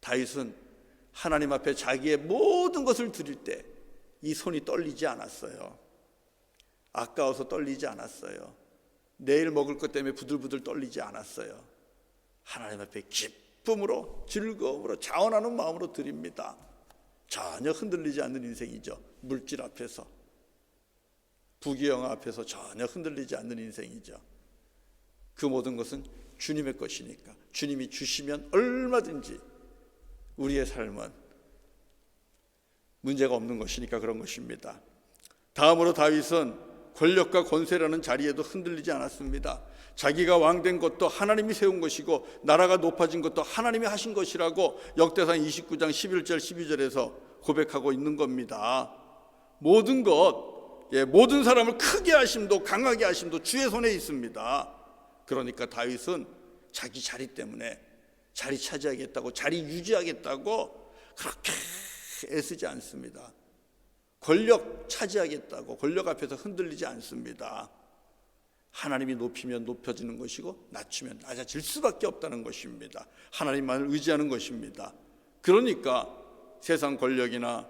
다윗은 하나님 앞에 자기의 모든 것을 드릴 때 이 손이 떨리지 않았어요. 아까워서 떨리지 않았어요. 내일 먹을 것 때문에 부들부들 떨리지 않았어요. 하나님 앞에 기쁨으로, 즐거움으로, 자원하는 마음으로 드립니다. 전혀 흔들리지 않는 인생이죠. 물질 앞에서, 부귀영화 앞에서 전혀 흔들리지 않는 인생이죠. 그 모든 것은 주님의 것이니까, 주님이 주시면 얼마든지 우리의 삶은 문제가 없는 것이니까 그런 것입니다. 다음으로 다윗은 권력과 권세라는 자리에도 흔들리지 않았습니다. 자기가 왕된 것도 하나님이 세운 것이고 나라가 높아진 것도 하나님이 하신 것이라고 역대상 29장 11절 12절에서 고백하고 있는 겁니다. 모든 것, 모든 사람을 크게 하심도 강하게 하심도 주의 손에 있습니다. 그러니까 다윗은 자기 자리 때문에 자리 차지하겠다고, 자리 유지하겠다고 그렇게 애쓰지 않습니다. 권력 차지하겠다고 권력 앞에서 흔들리지 않습니다. 하나님이 높이면 높여지는 것이고 낮추면 낮아질 수밖에 없다는 것입니다. 하나님만을 의지하는 것입니다. 그러니까 세상 권력이나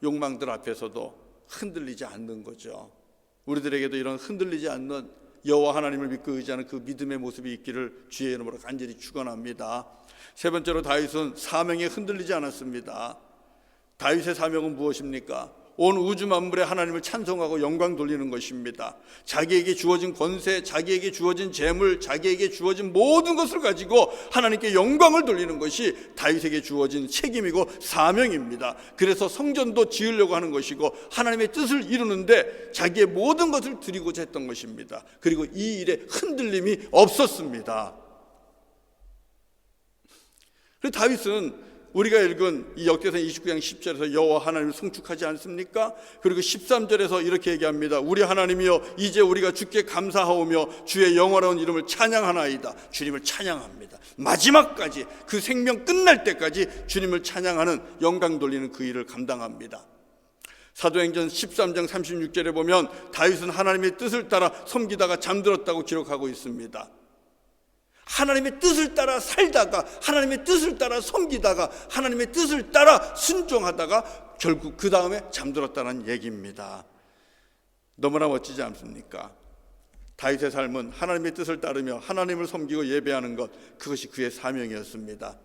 욕망들 앞에서도 흔들리지 않는 거죠. 우리들에게도 이런 흔들리지 않는 여호와 하나님을 믿고 의지하는 그 믿음의 모습이 있기를 주의 이름으로 간절히 축원합니다. 세 번째로 다윗은 사명에 흔들리지 않았습니다. 다윗의 사명은 무엇입니까? 온 우주 만물에 하나님을 찬송하고 영광 돌리는 것입니다. 자기에게 주어진 권세, 자기에게 주어진 재물, 자기에게 주어진 모든 것을 가지고 하나님께 영광을 돌리는 것이 다윗에게 주어진 책임이고 사명입니다. 그래서 성전도 지으려고 하는 것이고 하나님의 뜻을 이루는데 자기의 모든 것을 드리고자 했던 것입니다. 그리고 이 일에 흔들림이 없었습니다. 그래서 다윗은 우리가 읽은 이 역대상 29장 10절에서 여호와 하나님을 송축하지 않습니까? 그리고 13절에서 이렇게 얘기합니다. 우리 하나님이여, 이제 우리가 주께 감사하오며 주의 영원한 이름을 찬양하나이다. 주님을 찬양합니다. 마지막까지, 그 생명 끝날 때까지 주님을 찬양하는, 영광 돌리는 그 일을 감당합니다. 사도행전 13장 36절에 보면 다윗은 하나님의 뜻을 따라 섬기다가 잠들었다고 기록하고 있습니다. 하나님의 뜻을 따라 살다가, 하나님의 뜻을 따라 섬기다가, 하나님의 뜻을 따라 순종하다가 결국 그 다음에 잠들었다는 얘기입니다. 너무나 멋지지 않습니까? 다윗의 삶은 하나님의 뜻을 따르며 하나님을 섬기고 예배하는 것, 그것이 그의 사명이었습니다.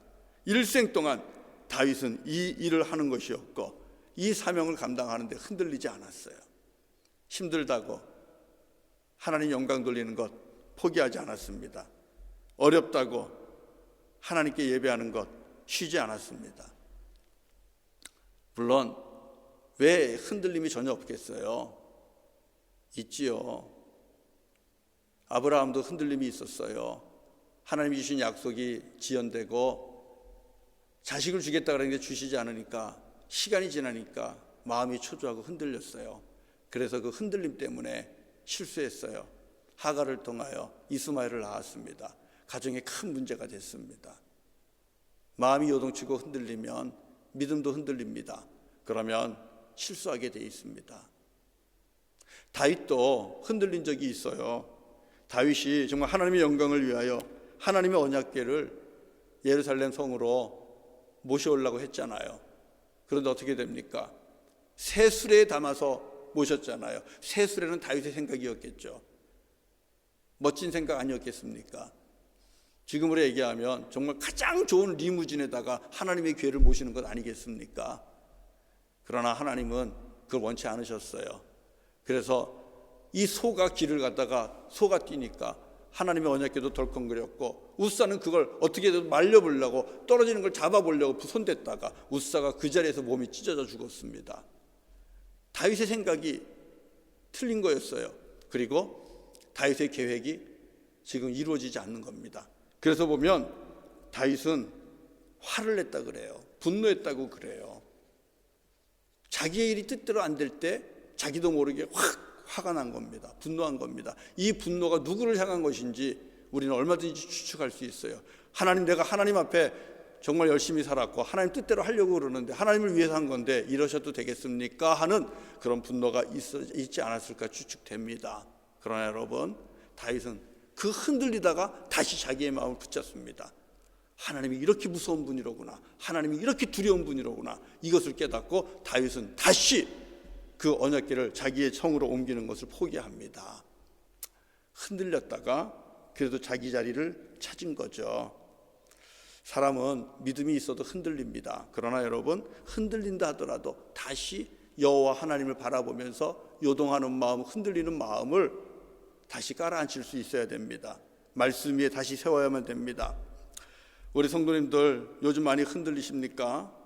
일생 동안 다윗은 이 일을 하는 것이었고 이 사명을 감당하는데 흔들리지 않았어요. 힘들다고 하나님 영광 돌리는 것 포기하지 않았습니다. 어렵다고 하나님께 예배하는 것 쉬지 않았습니다. 물론 왜 흔들림이 전혀 없겠어요? 있지요. 아브라함도 흔들림이 있었어요. 하나님이 주신 약속이 지연되고 자식을 주겠다 그러는데 주시지 않으니까, 시간이 지나니까 마음이 초조하고 흔들렸어요. 그래서 그 흔들림 때문에 실수했어요. 하갈을 통하여 이스마엘을 낳았습니다. 가정에 큰 문제가 됐습니다. 마음이 요동치고 흔들리면 믿음도 흔들립니다. 그러면 실수하게 돼 있습니다. 다윗도 흔들린 적이 있어요. 다윗이 정말 하나님의 영광을 위하여 하나님의 언약궤를 예루살렘 성으로 모셔오려고 했잖아요. 그런데 어떻게 됩니까? 새 수레에 담아서 모셨잖아요. 새 수레는 다윗의 생각이었겠죠. 멋진 생각 아니었겠습니까? 지금으로 얘기하면 정말 가장 좋은 리무진에다가 하나님의 궤를 모시는 것 아니겠습니까? 그러나 하나님은 그걸 원치 않으셨어요. 그래서 이 소가 길을 가다가 소가 뛰니까 하나님의 언약궤도 덜컹거렸고, 웃사는 그걸 어떻게든 말려보려고 떨어지는 걸 잡아보려고 손댔다가 웃사가 그 자리에서 몸이 찢어져 죽었습니다. 다윗의 생각이 틀린 거였어요. 그리고 다윗의 계획이 지금 이루어지지 않는 겁니다. 그래서 보면 다윗은 화를 냈다 그래요. 분노했다고 그래요. 자기의 일이 뜻대로 안 될 때 자기도 모르게 확 화가 난 겁니다. 분노한 겁니다. 이 분노가 누구를 향한 것인지 우리는 얼마든지 추측할 수 있어요. 하나님, 내가 하나님 앞에 정말 열심히 살았고 하나님 뜻대로 하려고 그러는데, 하나님을 위해서 한 건데 이러셔도 되겠습니까? 하는 그런 분노가 있지 않았을까 추측됩니다. 그러나 여러분, 다윗은 그 흔들리다가 다시 자기의 마음을 붙잡습니다. 하나님이 이렇게 무서운 분이로구나, 하나님이 이렇게 두려운 분이로구나, 이것을 깨닫고 다윗은 다시 그 언약궤를 자기의 성으로 옮기는 것을 포기합니다. 흔들렸다가 그래도 자기 자리를 찾은 거죠. 사람은 믿음이 있어도 흔들립니다. 그러나 여러분, 흔들린다 하더라도 다시 여호와 하나님을 바라보면서 요동하는 마음, 흔들리는 마음을 다시 깔아앉힐 수 있어야 됩니다. 말씀 위에 다시 세워야만 됩니다. 우리 성도님들 요즘 많이 흔들리십니까?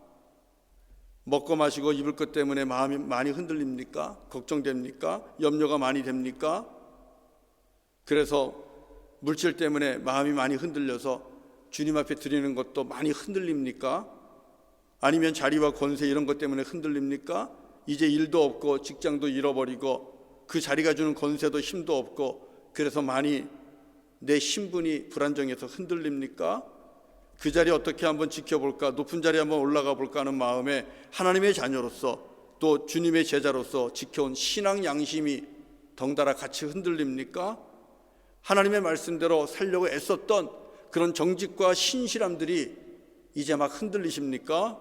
먹고 마시고 입을 것 때문에 마음이 많이 흔들립니까? 걱정됩니까? 염려가 많이 됩니까? 그래서 물질 때문에 마음이 많이 흔들려서 주님 앞에 드리는 것도 많이 흔들립니까? 아니면 자리와 권세 이런 것 때문에 흔들립니까? 이제 일도 없고 직장도 잃어버리고 그 자리가 주는 권세도 힘도 없고 그래서 많이 내 신분이 불안정해서 흔들립니까? 그 자리 어떻게 한번 지켜볼까, 높은 자리에 한번 올라가 볼까 하는 마음에 하나님의 자녀로서 또 주님의 제자로서 지켜온 신앙 양심이 덩달아 같이 흔들립니까? 하나님의 말씀대로 살려고 애썼던 그런 정직과 신실함들이 이제 막 흔들리십니까?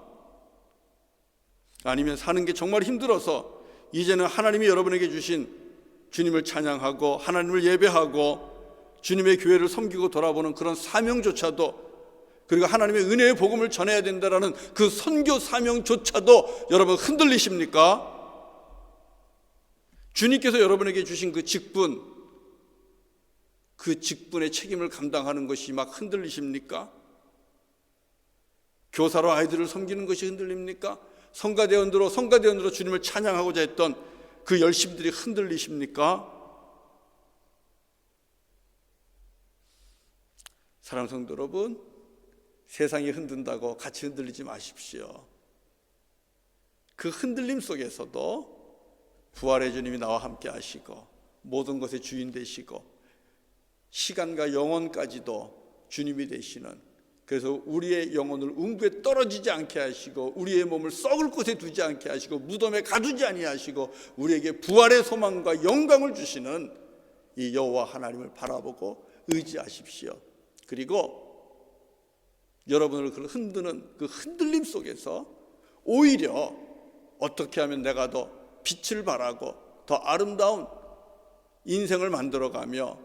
아니면 사는 게 정말 힘들어서 이제는 하나님이 여러분에게 주신 주님을 찬양하고 하나님을 예배하고 주님의 교회를 섬기고 돌아보는 그런 사명조차도, 그리고 하나님의 은혜의 복음을 전해야 된다라는 그 선교 사명조차도 여러분 흔들리십니까? 주님께서 여러분에게 주신 그 직분, 그 직분의 책임을 감당하는 것이 막 흔들리십니까? 교사로 아이들을 섬기는 것이 흔들립니까? 성가대원으로 주님을 찬양하고자 했던 그 열심들이 흔들리십니까? 사랑하는 성도 여러분, 세상이 흔든다고 같이 흔들리지 마십시오. 그 흔들림 속에서도 부활의 주님이 나와 함께 하시고 모든 것의 주인 되시고 시간과 영혼까지도 주님이 되시는, 그래서 우리의 영혼을 음부에 떨어지지 않게 하시고 우리의 몸을 썩을 곳에 두지 않게 하시고 무덤에 가두지 아니하시고 우리에게 부활의 소망과 영광을 주시는 이 여호와 하나님을 바라보고 의지하십시오. 그리고 여러분을 그 흔드는 그 흔들림 속에서 오히려 어떻게 하면 내가 더 빛을 발하고 더 아름다운 인생을 만들어가며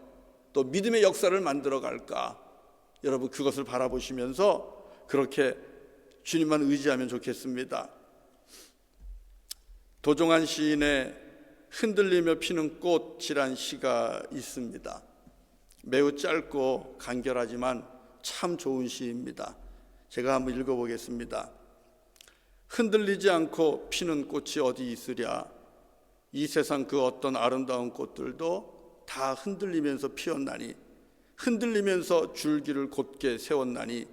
또 믿음의 역사를 만들어갈까, 여러분 그것을 바라보시면서 그렇게 주님만 의지하면 좋겠습니다. 도종환 시인의 흔들리며 피는 꽃이란 시가 있습니다. 매우 짧고 간결하지만 참 좋은 시입니다. 제가 한번 읽어보겠습니다. 흔들리지 않고 피는 꽃이 어디 있으랴. 이 세상 그 어떤 아름다운 꽃들도 다 흔들리면서 피었나니, 흔들리면서 줄기를 곧게 세웠나니,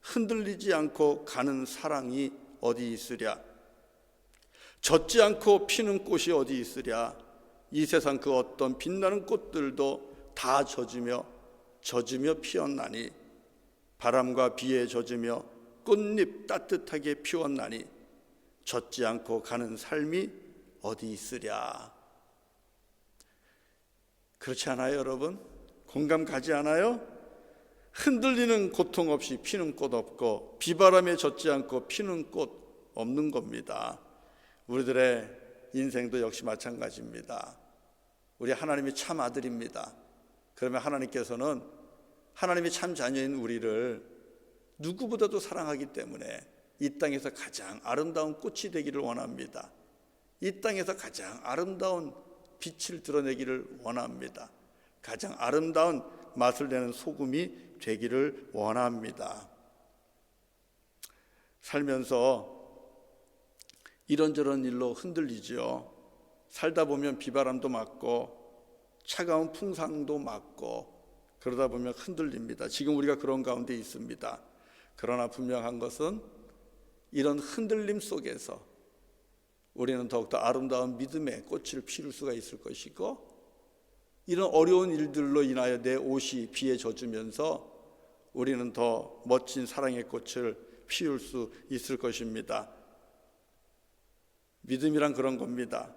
흔들리지 않고 가는 사랑이 어디 있으랴. 젖지 않고 피는 꽃이 어디 있으랴. 이 세상 그 어떤 빛나는 꽃들도 다 젖으며 피었나니, 바람과 비에 젖으며 꽃잎 따뜻하게 피웠나니, 젖지 않고 가는 삶이 어디 있으랴. 그렇지 않아요, 여러분? 공감 가지 않아요? 흔들리는 고통 없이 피는 꽃 없고 비바람에 젖지 않고 피는 꽃 없는 겁니다. 우리들의 인생도 역시 마찬가지입니다. 우리 하나님이 참 아들입니다. 그러면 하나님께서는 하나님이 참 자녀인 우리를 누구보다도 사랑하기 때문에 이 땅에서 가장 아름다운 꽃이 되기를 원합니다. 이 땅에서 가장 아름다운 빛을 드러내기를 원합니다. 가장 아름다운 맛을 내는 소금이 되기를 원합니다. 살면서 이런저런 일로 흔들리죠. 살다 보면 비바람도 맞고 차가운 풍상도 맞고 그러다 보면 흔들립니다. 지금 우리가 그런 가운데 있습니다. 그러나 분명한 것은 이런 흔들림 속에서 우리는 더욱더 아름다운 믿음의 꽃을 피울 수가 있을 것이고, 이런 어려운 일들로 인하여 내 옷이 비에 젖으면서 우리는 더 멋진 사랑의 꽃을 피울 수 있을 것입니다. 믿음이란 그런 겁니다.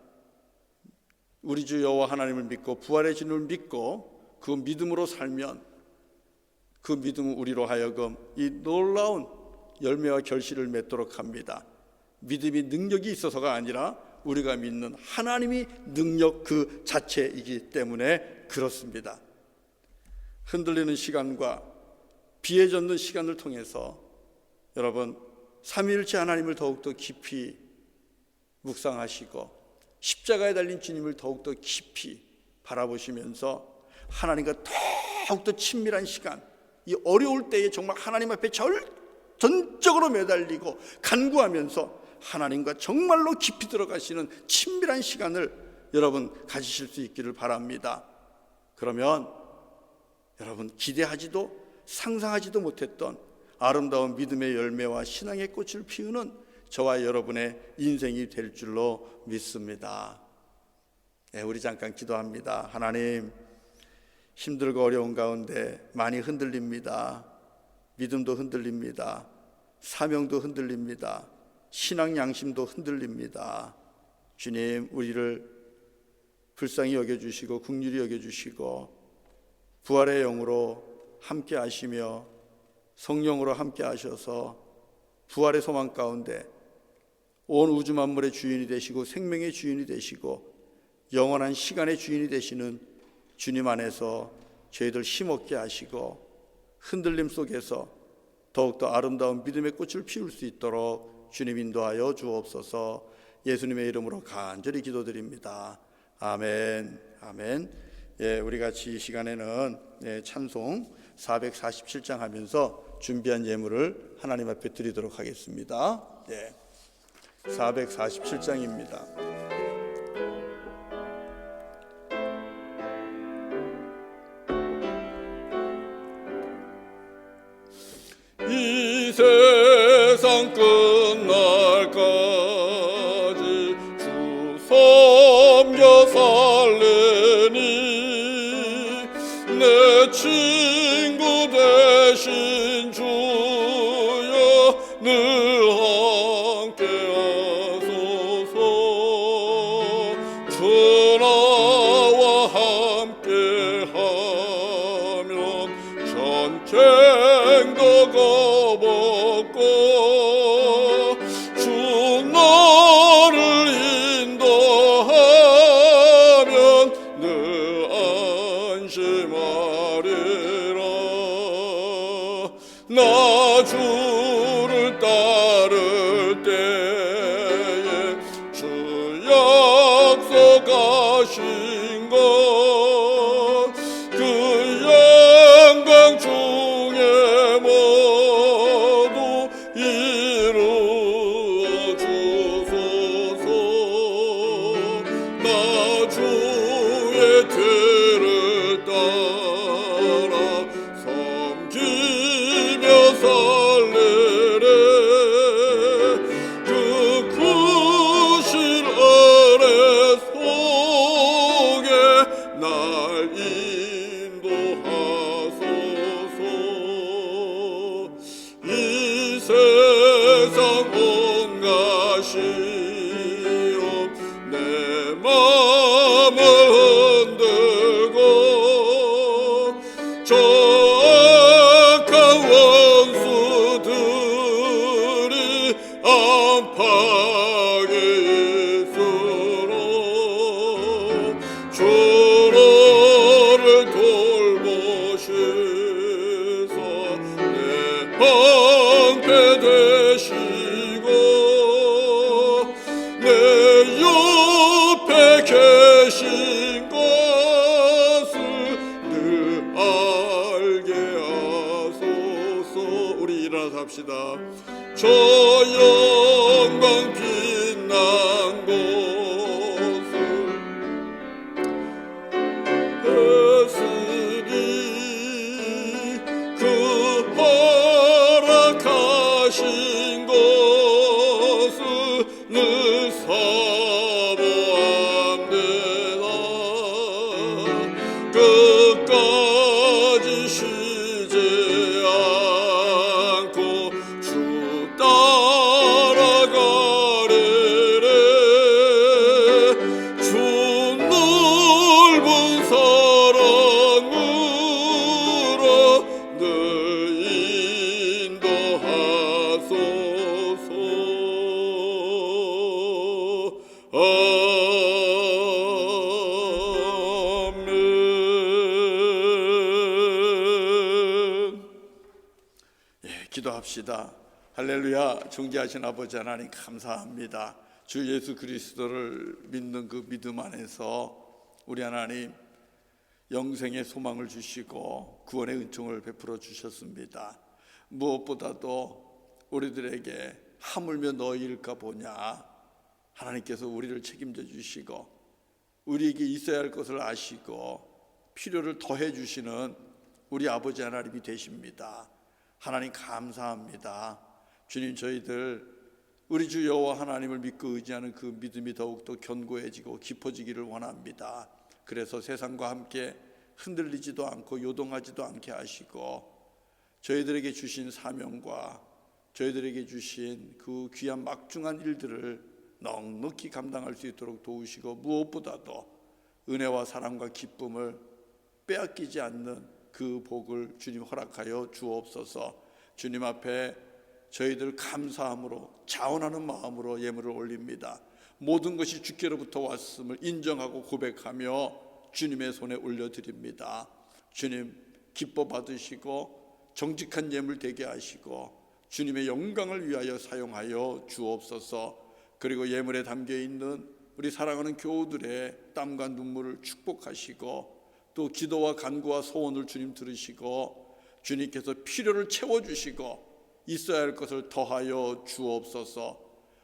우리 주 여호와 하나님을 믿고 부활의 진을 믿고 그 믿음으로 살면 그 믿음은 우리로 하여금 이 놀라운 열매와 결실을 맺도록 합니다. 믿음이 능력이 있어서가 아니라 우리가 믿는 하나님이 능력 그 자체이기 때문에 그렇습니다. 흔들리는 시간과 비에 젖는 시간을 통해서 여러분 삼위일체 하나님을 더욱더 깊이 묵상하시고 십자가에 달린 주님을 더욱더 깊이 바라보시면서 하나님과 더욱더 친밀한 시간, 이 어려울 때에 정말 하나님 앞에 전적으로 매달리고 간구하면서 하나님과 정말로 깊이 들어가시는 친밀한 시간을 여러분 가지실 수 있기를 바랍니다. 그러면 여러분 기대하지도 상상하지도 못했던 아름다운 믿음의 열매와 신앙의 꽃을 피우는 저와 여러분의 인생이 될 줄로 믿습니다. 우리 잠깐 기도합니다. 하나님, 힘들고 어려운 가운데 많이 흔들립니다. 믿음도 흔들립니다. 사명도 흔들립니다. 신앙 양심도 흔들립니다. 주님, 우리를 불쌍히 여겨주시고 긍휼히 여겨주시고 부활의 영으로 함께 하시며 성령으로 함께 하셔서 부활의 소망 가운데 온 우주 만물의 주인이 되시고 생명의 주인이 되시고 영원한 시간의 주인이 되시는 주님 안에서 저희들 힘없게 하시고 흔들림 속에서 더욱더 아름다운 믿음의 꽃을 피울 수 있도록 주님 인도하여 주옵소서. 예수님의 이름으로 간절히 기도드립니다. 아멘. 아멘. 우리 같이 이 시간에는 찬송 447장 하면서 준비한 예물을 하나님 앞에 드리도록 하겠습니다. 447장입니다. 이 세상 끝날까지 주 섬겨 살래니 내 친구 되신 주여 늘 함께 하소서. 주 나와 함께 하면 전쟁도 겁없고 주 나를 인도하면 늘 안심하리라. 나 주를 따를 때에 주 약속하신 것 그 영광 중에 모두 이루어 주소서. 나 주의 뒤를 따라 섬기며 살리래. 그 구실 아래 속에 나 기도합시다. 저 영광 빛난 곳을 베으리 그 허락하신 것을 늘 사모합니다. 끝까지 쉬지 않고 주 따라가리래. 주 넓은 사랑으로 늘 인도하소서. 기도합시다. 할렐루야. 존귀하신 아버지 하나님 감사합니다. 주 예수 그리스도를 믿는 그 믿음 안에서 우리 하나님 영생의 소망을 주시고 구원의 은총을 베풀어 주셨습니다. 무엇보다도 우리들에게 하물며 너희일까 보냐, 하나님께서 우리를 책임져 주시고 우리에게 있어야 할 것을 아시고 필요를 더해 주시는 우리 아버지 하나님이 되십니다. 하나님 감사합니다. 주님, 저희들 우리 주 여호와 하나님을 믿고 의지하는 그 믿음이 더욱더 견고해지고 깊어지기를 원합니다. 그래서 세상과 함께 흔들리지도 않고 요동하지도 않게 하시고 저희들에게 주신 사명과 저희들에게 주신 그 귀한 막중한 일들을 넉넉히 감당할 수 있도록 도우시고 무엇보다도 은혜와 사랑과 기쁨을 빼앗기지 않는 그 복을 주님 허락하여 주옵소서. 주님 앞에 저희들 감사함으로 자원하는 마음으로 예물을 올립니다. 모든 것이 주께로부터 왔음을 인정하고 고백하며 주님의 손에 올려드립니다. 주님 기뻐 받으시고 정직한 예물 되게 하시고 주님의 영광을 위하여 사용하여 주옵소서. 그리고 예물에 담겨있는 우리 사랑하는 교우들의 땀과 눈물을 축복하시고 또 기도와 간구와 소원을 주님 들으시고 주님께서 필요를 채워주시고 있어야 할 것을 더하여 주옵소서.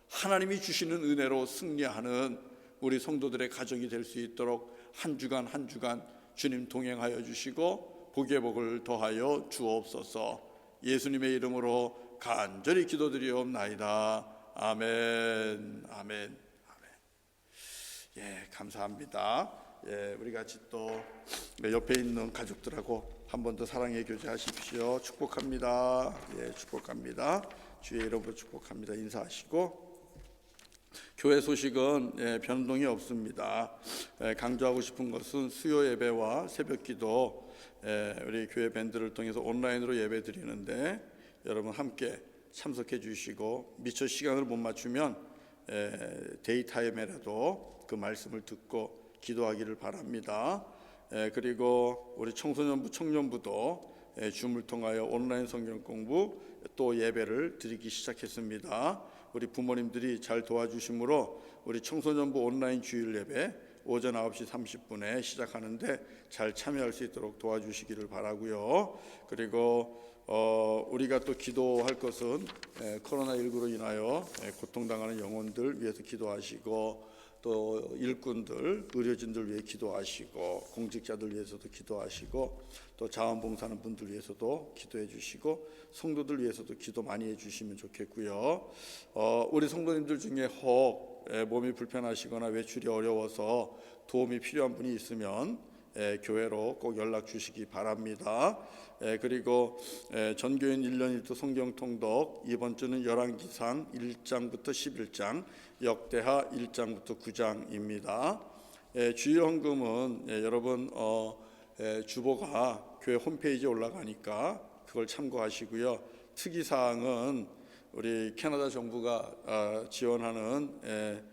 하나님이 주시는 은혜로 승리하는 우리 성도들의 가정이 될 수 있도록 한 주간 한 주간 주님 동행하여 주시고 복의 복을 더하여 주옵소서. 예수님의 이름으로 간절히 기도드리옵나이다. 아멘. 아멘. 아멘. 예, 감사합니다. 예, 우리 같이 또 옆에 있는 가족들하고 한 번 더 사랑의 교제하십시오. 축복합니다. 예, 축복합니다. 주의 이름으로 축복합니다. 인사하시고. 교회 소식은 변동이 없습니다. 강조하고 싶은 것은 수요 예배와 새벽 기도, 우리 교회 밴드를 통해서 온라인으로 예배 드리는데 여러분 함께 참석해 주시고 미처 시간을 못 맞추면 데이타임에라도 그 말씀을 듣고 기도하기를 바랍니다. 그리고 우리 청소년부 청년부도 줌을 통하여 온라인 성경 공부 또 예배를 드리기 시작했습니다. 우리 부모님들이 잘 도와주심으로 우리 청소년부 온라인 주일 예배 오전 9시 30분에 시작하는데 잘 참여할 수 있도록 도와주시기를 바라고요. 그리고 우리가 또 기도할 것은 코로나19로 인하여 고통당하는 영혼들 위해서 기도하시고 또 일꾼들, 의료진들 위해 기도하시고 공직자들 위해서도 기도하시고 또 자원봉사하는 분들 위해서도 기도해 주시고 성도들 위해서도 기도 많이 해 주시면 좋겠고요. 우리 성도님들 중에 혹 몸이 불편하시거나 외출이 어려워서 도움이 필요한 분이 있으면 교회로 꼭 연락 주시기 바랍니다. 그리고 전교인 1년 1도 성경 통독 이번 주는 열왕기상 1장부터 11장, 역대하 1장부터 9장입니다. 주일 헌금은 여러분 주보가 교회 홈페이지에 올라가니까 그걸 참고하시고요. 특이사항은 우리 캐나다 정부가 지원하는